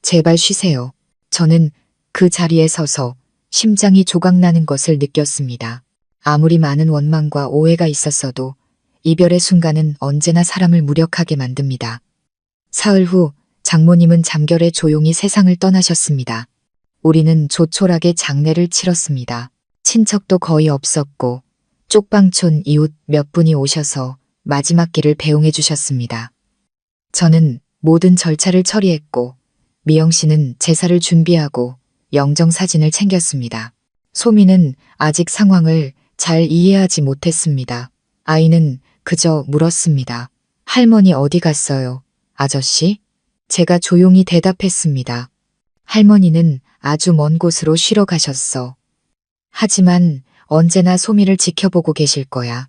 제발 쉬세요. 저는 그 자리에 서서 심장이 조각나는 것을 느꼈습니다. 아무리 많은 원망과 오해가 있었어도 이별의 순간은 언제나 사람을 무력하게 만듭니다. 사흘 후 장모님은 잠결에 조용히 세상을 떠나셨습니다. 우리는 조촐하게 장례를 치렀습니다. 친척도 거의 없었고 쪽방촌 이웃 몇 분이 오셔서 마지막 길을 배웅해 주셨습니다. 저는 모든 절차를 처리했고 미영 씨는 제사를 준비하고 영정사진을 챙겼습니다. 소미는 아직 상황을 잘 이해하지 못했습니다. 아이는 그저 물었습니다. 할머니 어디 갔어요? 아저씨? 제가 조용히 대답했습니다. 할머니는 아주 먼 곳으로 쉬러 가셨어. 하지만 언제나 소미를 지켜보고 계실 거야.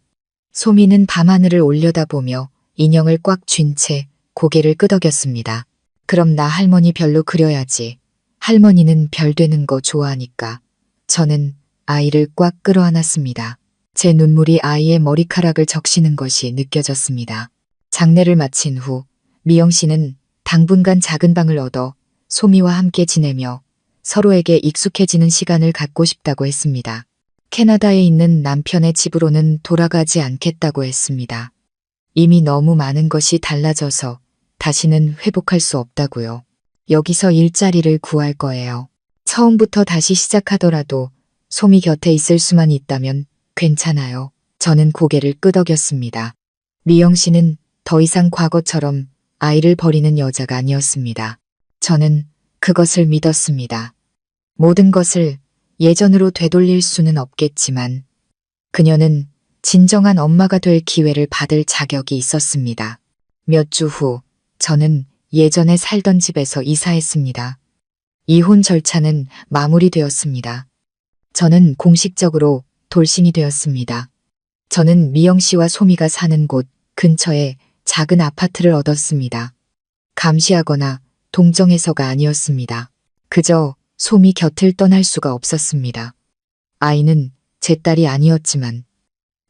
소미는 밤하늘을 올려다보며 인형을 꽉 쥔 채 고개를 끄덕였습니다. 그럼 나 할머니 별로 그려야지. 할머니는 별 되는 거 좋아하니까. 저는 아이를 꽉 끌어안았습니다. 제 눈물이 아이의 머리카락을 적시는 것이 느껴졌습니다. 장례를 마친 후 미영 씨는 당분간 작은 방을 얻어 소미와 함께 지내며 서로에게 익숙해지는 시간을 갖고 싶다고 했습니다. 캐나다에 있는 남편의 집으로는 돌아가지 않겠다고 했습니다. 이미 너무 많은 것이 달라져서 다시는 회복할 수 없다고요. 여기서 일자리를 구할 거예요. 처음부터 다시 시작하더라도 소미 곁에 있을 수만 있다면 괜찮아요. 저는 고개를 끄덕였습니다. 미영 씨는 더 이상 과거처럼 아이를 버리는 여자가 아니었습니다. 저는 그것을 믿었습니다. 모든 것을 예전으로 되돌릴 수는 없겠지만 그녀는 진정한 엄마가 될 기회를 받을 자격이 있었습니다. 몇 주 후 저는 예전에 살던 집에서 이사했습니다. 이혼 절차는 마무리되었습니다. 저는 공식적으로 돌싱이 되었습니다. 저는 미영 씨와 소미가 사는 곳 근처에 작은 아파트를 얻었습니다. 감시하거나 동정해서가 아니었습니다. 그저 소미 곁을 떠날 수가 없었습니다. 아이는 제 딸이 아니었지만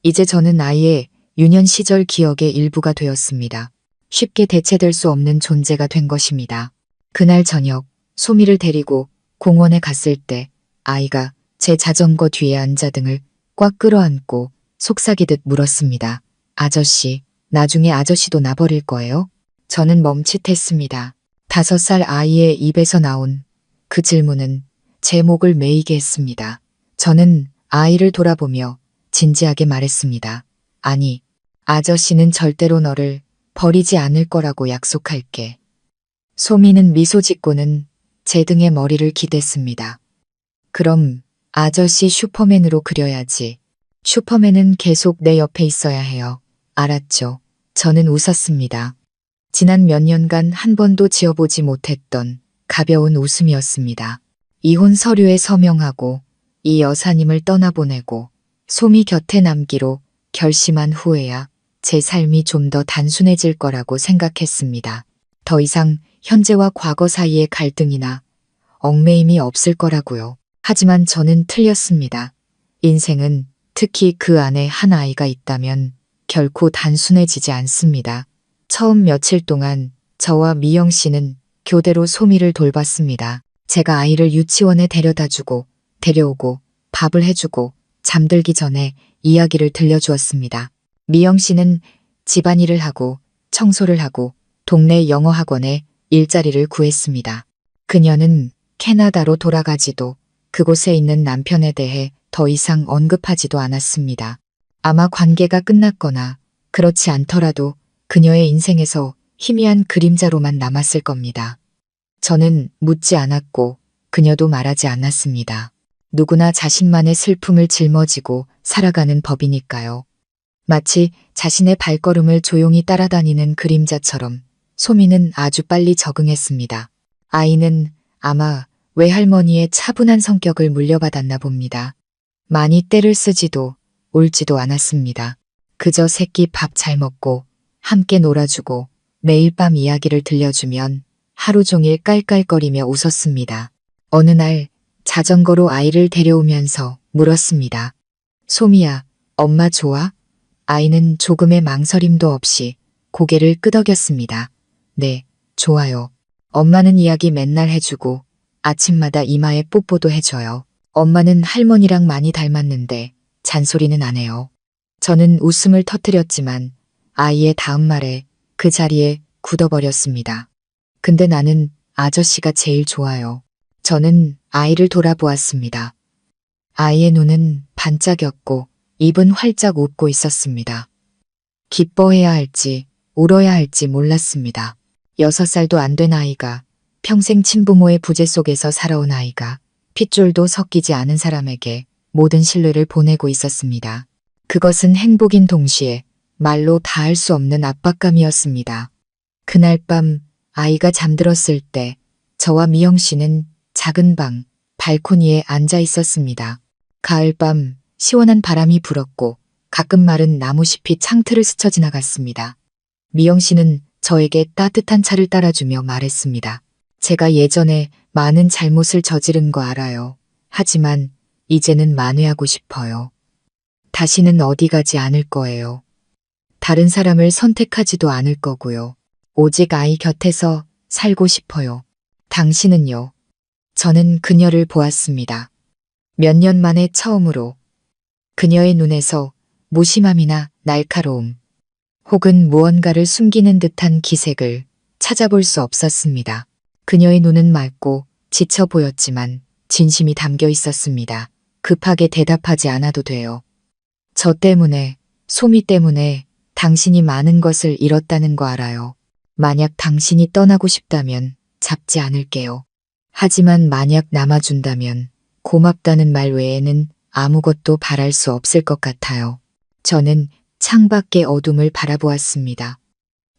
이제 저는 아이의 유년 시절 기억의 일부가 되었습니다. 쉽게 대체될 수 없는 존재가 된 것입니다. 그날 저녁 소미를 데리고 공원에 갔을 때 아이가 제 자전거 뒤에 앉아 등을 꽉 끌어안고 속삭이듯 물었습니다. 아저씨, 나중에 아저씨도 나 버릴 거예요? 저는 멈칫했습니다. 5살 아이의 입에서 나온 그 질문은 제 목을 메이게 했습니다. 저는 아이를 돌아보며 진지하게 말했습니다. 아니, 아저씨는 절대로 너를 버리지 않을 거라고 약속할게. 소미는 미소 짓고는 제 등에 머리를 기댔습니다. 그럼 아저씨 슈퍼맨으로 그려야지. 슈퍼맨은 계속 내 옆에 있어야 해요. 알았죠? 저는 웃었습니다. 지난 몇 년간 한 번도 지어보지 못했던 가벼운 웃음이었습니다. 이혼 서류에 서명하고 이 여사님을 떠나보내고 소미 곁에 남기로 결심한 후에야 제 삶이 좀 더 단순해질 거라고 생각했습니다. 더 이상 현재와 과거 사이의 갈등이나 얽매임이 없을 거라고요. 하지만 저는 틀렸습니다. 인생은 특히 그 안에 한 아이가 있다면 결코 단순해지지 않습니다. 처음 며칠 동안 저와 미영 씨는 교대로 소미를 돌봤습니다. 제가 아이를 유치원에 데려다주고 데려오고 밥을 해주고 잠들기 전에 이야기를 들려주었습니다. 미영 씨는 집안일을 하고 청소를 하고 동네 영어 학원에 일자리를 구했습니다. 그녀는 캐나다로 돌아가지도 그곳에 있는 남편에 대해 더 이상 언급하지도 않았습니다. 아마 관계가 끝났거나 그렇지 않더라도 그녀의 인생에서 희미한 그림자로만 남았을 겁니다. 저는 묻지 않았고 그녀도 말하지 않았습니다. 누구나 자신만의 슬픔을 짊어지고 살아가는 법이니까요. 마치 자신의 발걸음을 조용히 따라다니는 그림자처럼 소미는 아주 빨리 적응했습니다. 아이는 아마 외할머니의 차분한 성격을 물려받았나 봅니다. 많이 떼를 쓰지도 울지도 않았습니다. 그저 새끼 밥 잘 먹고 함께 놀아주고 매일 밤 이야기를 들려주면 하루 종일 깔깔거리며 웃었습니다. 어느 날 자전거로 아이를 데려오면서 물었습니다. 소미야, 엄마 좋아? 아이는 조금의 망설임도 없이 고개를 끄덕였습니다. 네, 좋아요. 엄마는 이야기 맨날 해주고 아침마다 이마에 뽀뽀도 해줘요. 엄마는 할머니랑 많이 닮았는데 잔소리는 안 해요. 저는 웃음을 터뜨렸지만 아이의 다음 말에 그 자리에 굳어버렸습니다. 근데 나는 아저씨가 제일 좋아요. 저는 아이를 돌아보았습니다. 아이의 눈은 반짝였고 입은 활짝 웃고 있었습니다. 기뻐해야 할지 울어야 할지 몰랐습니다. 6살도 안 된 아이가, 평생 친부모의 부재 속에서 살아온 아이가 핏줄도 섞이지 않은 사람에게 모든 신뢰를 보내고 있었습니다. 그것은 행복인 동시에 말로 다할 수 없는 압박감이었습니다. 그날 밤 아이가 잠들었을 때 저와 미영 씨는 작은 방 발코니에 앉아 있었습니다. 가을밤 시원한 바람이 불었고 가끔 마른 나무잎이 창틀을 스쳐 지나갔습니다. 미영 씨는 저에게 따뜻한 차를 따라주며 말했습니다. 제가 예전에 많은 잘못을 저지른 거 알아요. 하지만 이제는 만회하고 싶어요. 다시는 어디 가지 않을 거예요. 다른 사람을 선택하지도 않을 거고요. 오직 아이 곁에서 살고 싶어요. 당신은요? 저는 그녀를 보았습니다. 몇 년 만에 처음으로 그녀의 눈에서 무심함이나 날카로움, 혹은 무언가를 숨기는 듯한 기색을 찾아볼 수 없었습니다. 그녀의 눈은 맑고 지쳐 보였지만 진심이 담겨 있었습니다. 급하게 대답하지 않아도 돼요. 저 때문에, 소미 때문에 당신이 많은 것을 잃었다는 거 알아요. 만약 당신이 떠나고 싶다면 잡지 않을게요. 하지만 만약 남아준다면 고맙다는 말 외에는 아무것도 바랄 수 없을 것 같아요. 저는 창밖의 어둠을 바라보았습니다.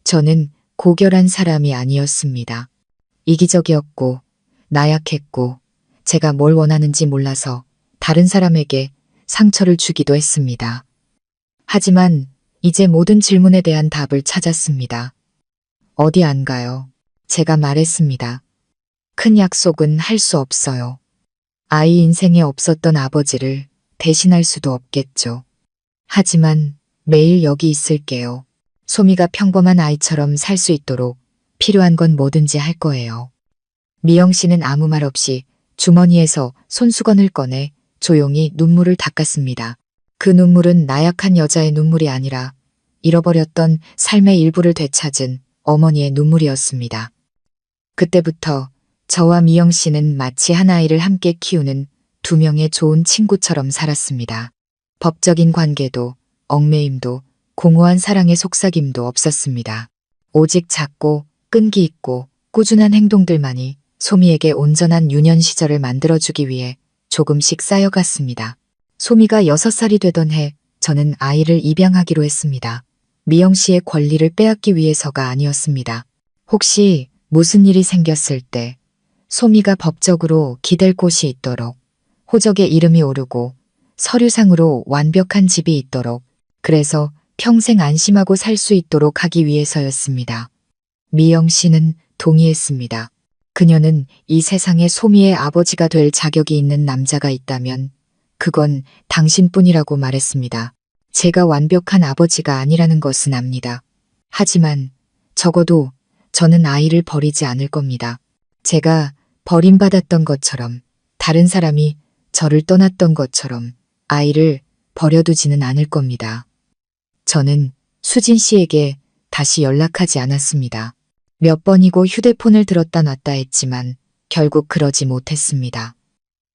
저는 고결한 사람이 아니었습니다. 이기적이었고 나약했고 제가 뭘 원하는지 몰라서 다른 사람에게 상처를 주기도 했습니다. 하지만 이제 모든 질문에 대한 답을 찾았습니다. 어디 안 가요? 제가 말했습니다. 큰 약속은 할 수 없어요. 아이 인생에 없었던 아버지를 대신할 수도 없겠죠. 하지만 매일 여기 있을게요. 소미가 평범한 아이처럼 살 수 있도록 필요한 건 뭐든지 할 거예요. 미영 씨는 아무 말 없이 주머니에서 손수건을 꺼내 조용히 눈물을 닦았습니다. 그 눈물은 나약한 여자의 눈물이 아니라 잃어버렸던 삶의 일부를 되찾은 어머니의 눈물이었습니다. 그때부터 저와 미영 씨는 마치 한 아이를 함께 키우는 두 명의 좋은 친구처럼 살았습니다. 법적인 관계도 얽매임도 공허한 사랑의 속삭임도 없었습니다. 오직 작고 끈기 있고 꾸준한 행동들만이 소미에게 온전한 유년 시절을 만들어주기 위해 조금씩 쌓여갔습니다. 소미가 6살이 되던 해 저는 아이를 입양하기로 했습니다. 미영 씨의 권리를 빼앗기 위해서가 아니었습니다. 혹시 무슨 일이 생겼을 때 소미가 법적으로 기댈 곳이 있도록, 호적에 이름이 오르고 서류상으로 완벽한 집이 있도록, 그래서 평생 안심하고 살 수 있도록 하기 위해서였습니다. 미영 씨는 동의했습니다. 그녀는 이 세상에 소미의 아버지가 될 자격이 있는 남자가 있다면 그건 당신뿐이라고 말했습니다. 제가 완벽한 아버지가 아니라는 것은 압니다. 하지만 적어도 저는 아이를 버리지 않을 겁니다. 제가 버림받았던 것처럼, 다른 사람이 저를 떠났던 것처럼 아이를 버려두지는 않을 겁니다. 저는 수진 씨에게 다시 연락하지 않았습니다. 몇 번이고 휴대폰을 들었다 놨다 했지만 결국 그러지 못했습니다.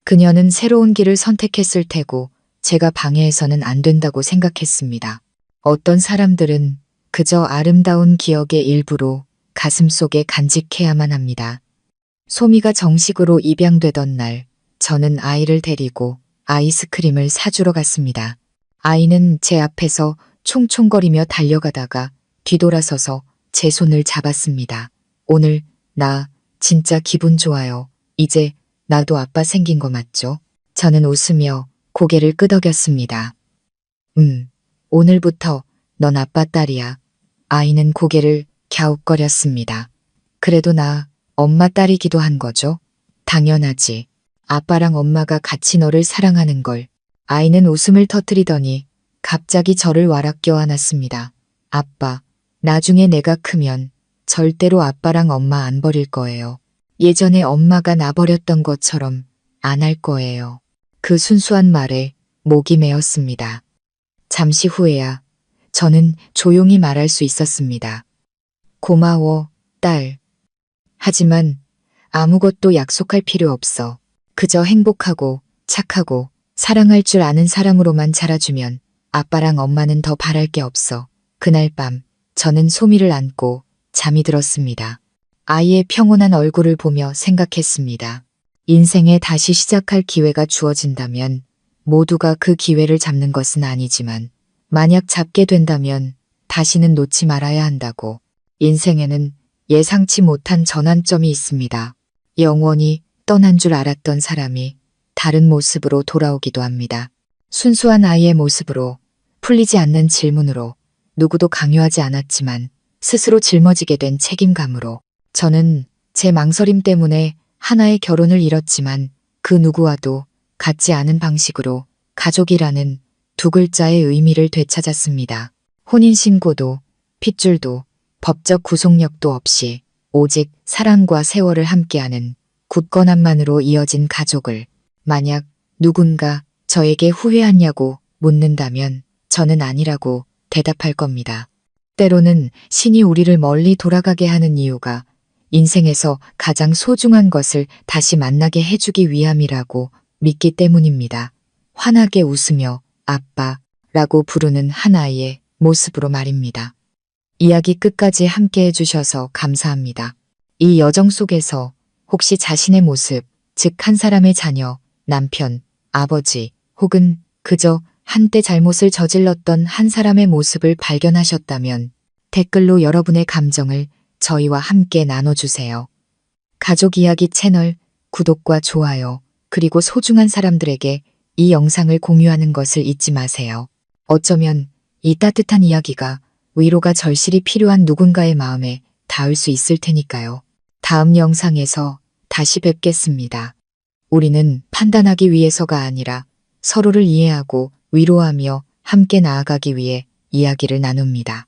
그녀는 새로운 길을 선택했을 테고 제가 방해해서는 안 된다고 생각했습니다. 어떤 사람들은 그저 아름다운 기억의 일부로 가슴속에 간직해야만 합니다. 소미가 정식으로 입양되던 날, 저는 아이를 데리고 아이스크림을 사주러 갔습니다. 아이는 제 앞에서 총총거리며 달려가다가 뒤돌아서서 제 손을 잡았습니다. 오늘 나 진짜 기분 좋아요. 이제 나도 아빠 생긴 거 맞죠? 저는 웃으며 고개를 끄덕였습니다. 오늘부터 넌 아빠 딸이야. 아이는 고개를 갸웃거렸습니다. 그래도 나 엄마 딸이기도 한 거죠? 당연하지. 아빠랑 엄마가 같이 너를 사랑하는 걸. 아이는 웃음을 터뜨리더니 갑자기 저를 와락 껴안았습니다. 아빠, 나중에 내가 크면 절대로 아빠랑 엄마 안 버릴 거예요. 예전에 엄마가 나 버렸던 것처럼 안 할 거예요. 그 순수한 말에 목이 메었습니다. 잠시 후에야 저는 조용히 말할 수 있었습니다. 고마워, 딸. 하지만 아무것도 약속할 필요 없어. 그저 행복하고 착하고 사랑할 줄 아는 사람으로만 자라주면 아빠랑 엄마는 더 바랄 게 없어. 그날 밤 저는 소미를 안고 잠이 들었습니다. 아이의 평온한 얼굴을 보며 생각했습니다. 인생에 다시 시작할 기회가 주어진다면 모두가 그 기회를 잡는 것은 아니지만 만약 잡게 된다면 다시는 놓지 말아야 한다고. 인생에는 예상치 못한 전환점이 있습니다. 영원히 떠난 줄 알았던 사람이 다른 모습으로 돌아오기도 합니다. 순수한 아이의 모습으로, 풀리지 않는 질문으로, 누구도 강요하지 않았지만 스스로 짊어지게 된 책임감으로. 저는 제 망설임 때문에 하나의 결혼을 잃었지만 그 누구와도 같지 않은 방식으로 가족이라는 두 글자의 의미를 되찾았습니다. 혼인신고도, 핏줄도, 법적 구속력도 없이 오직 사랑과 세월을 함께하는 굳건함만으로 이어진 가족을. 만약 누군가 저에게 후회하냐고 묻는다면 저는 아니라고 대답할 겁니다. 때로는 신이 우리를 멀리 돌아가게 하는 이유가 인생에서 가장 소중한 것을 다시 만나게 해주기 위함이라고 믿기 때문입니다. 환하게 웃으며 아빠라고 부르는 한 아이의 모습으로 말입니다. 이야기 끝까지 함께 해주셔서 감사합니다. 이 여정 속에서 혹시 자신의 모습, 즉 한 사람의 자녀, 남편, 아버지 혹은 그저 한때 잘못을 저질렀던 한 사람의 모습을 발견하셨다면 댓글로 여러분의 감정을 저희와 함께 나눠주세요. 가족 이야기 채널 구독과 좋아요, 그리고 소중한 사람들에게 이 영상을 공유하는 것을 잊지 마세요. 어쩌면 이 따뜻한 이야기가 위로가 절실히 필요한 누군가의 마음에 닿을 수 있을 테니까요. 다음 영상에서 다시 뵙겠습니다. 우리는 판단하기 위해서가 아니라 서로를 이해하고 위로하며 함께 나아가기 위해 이야기를 나눕니다.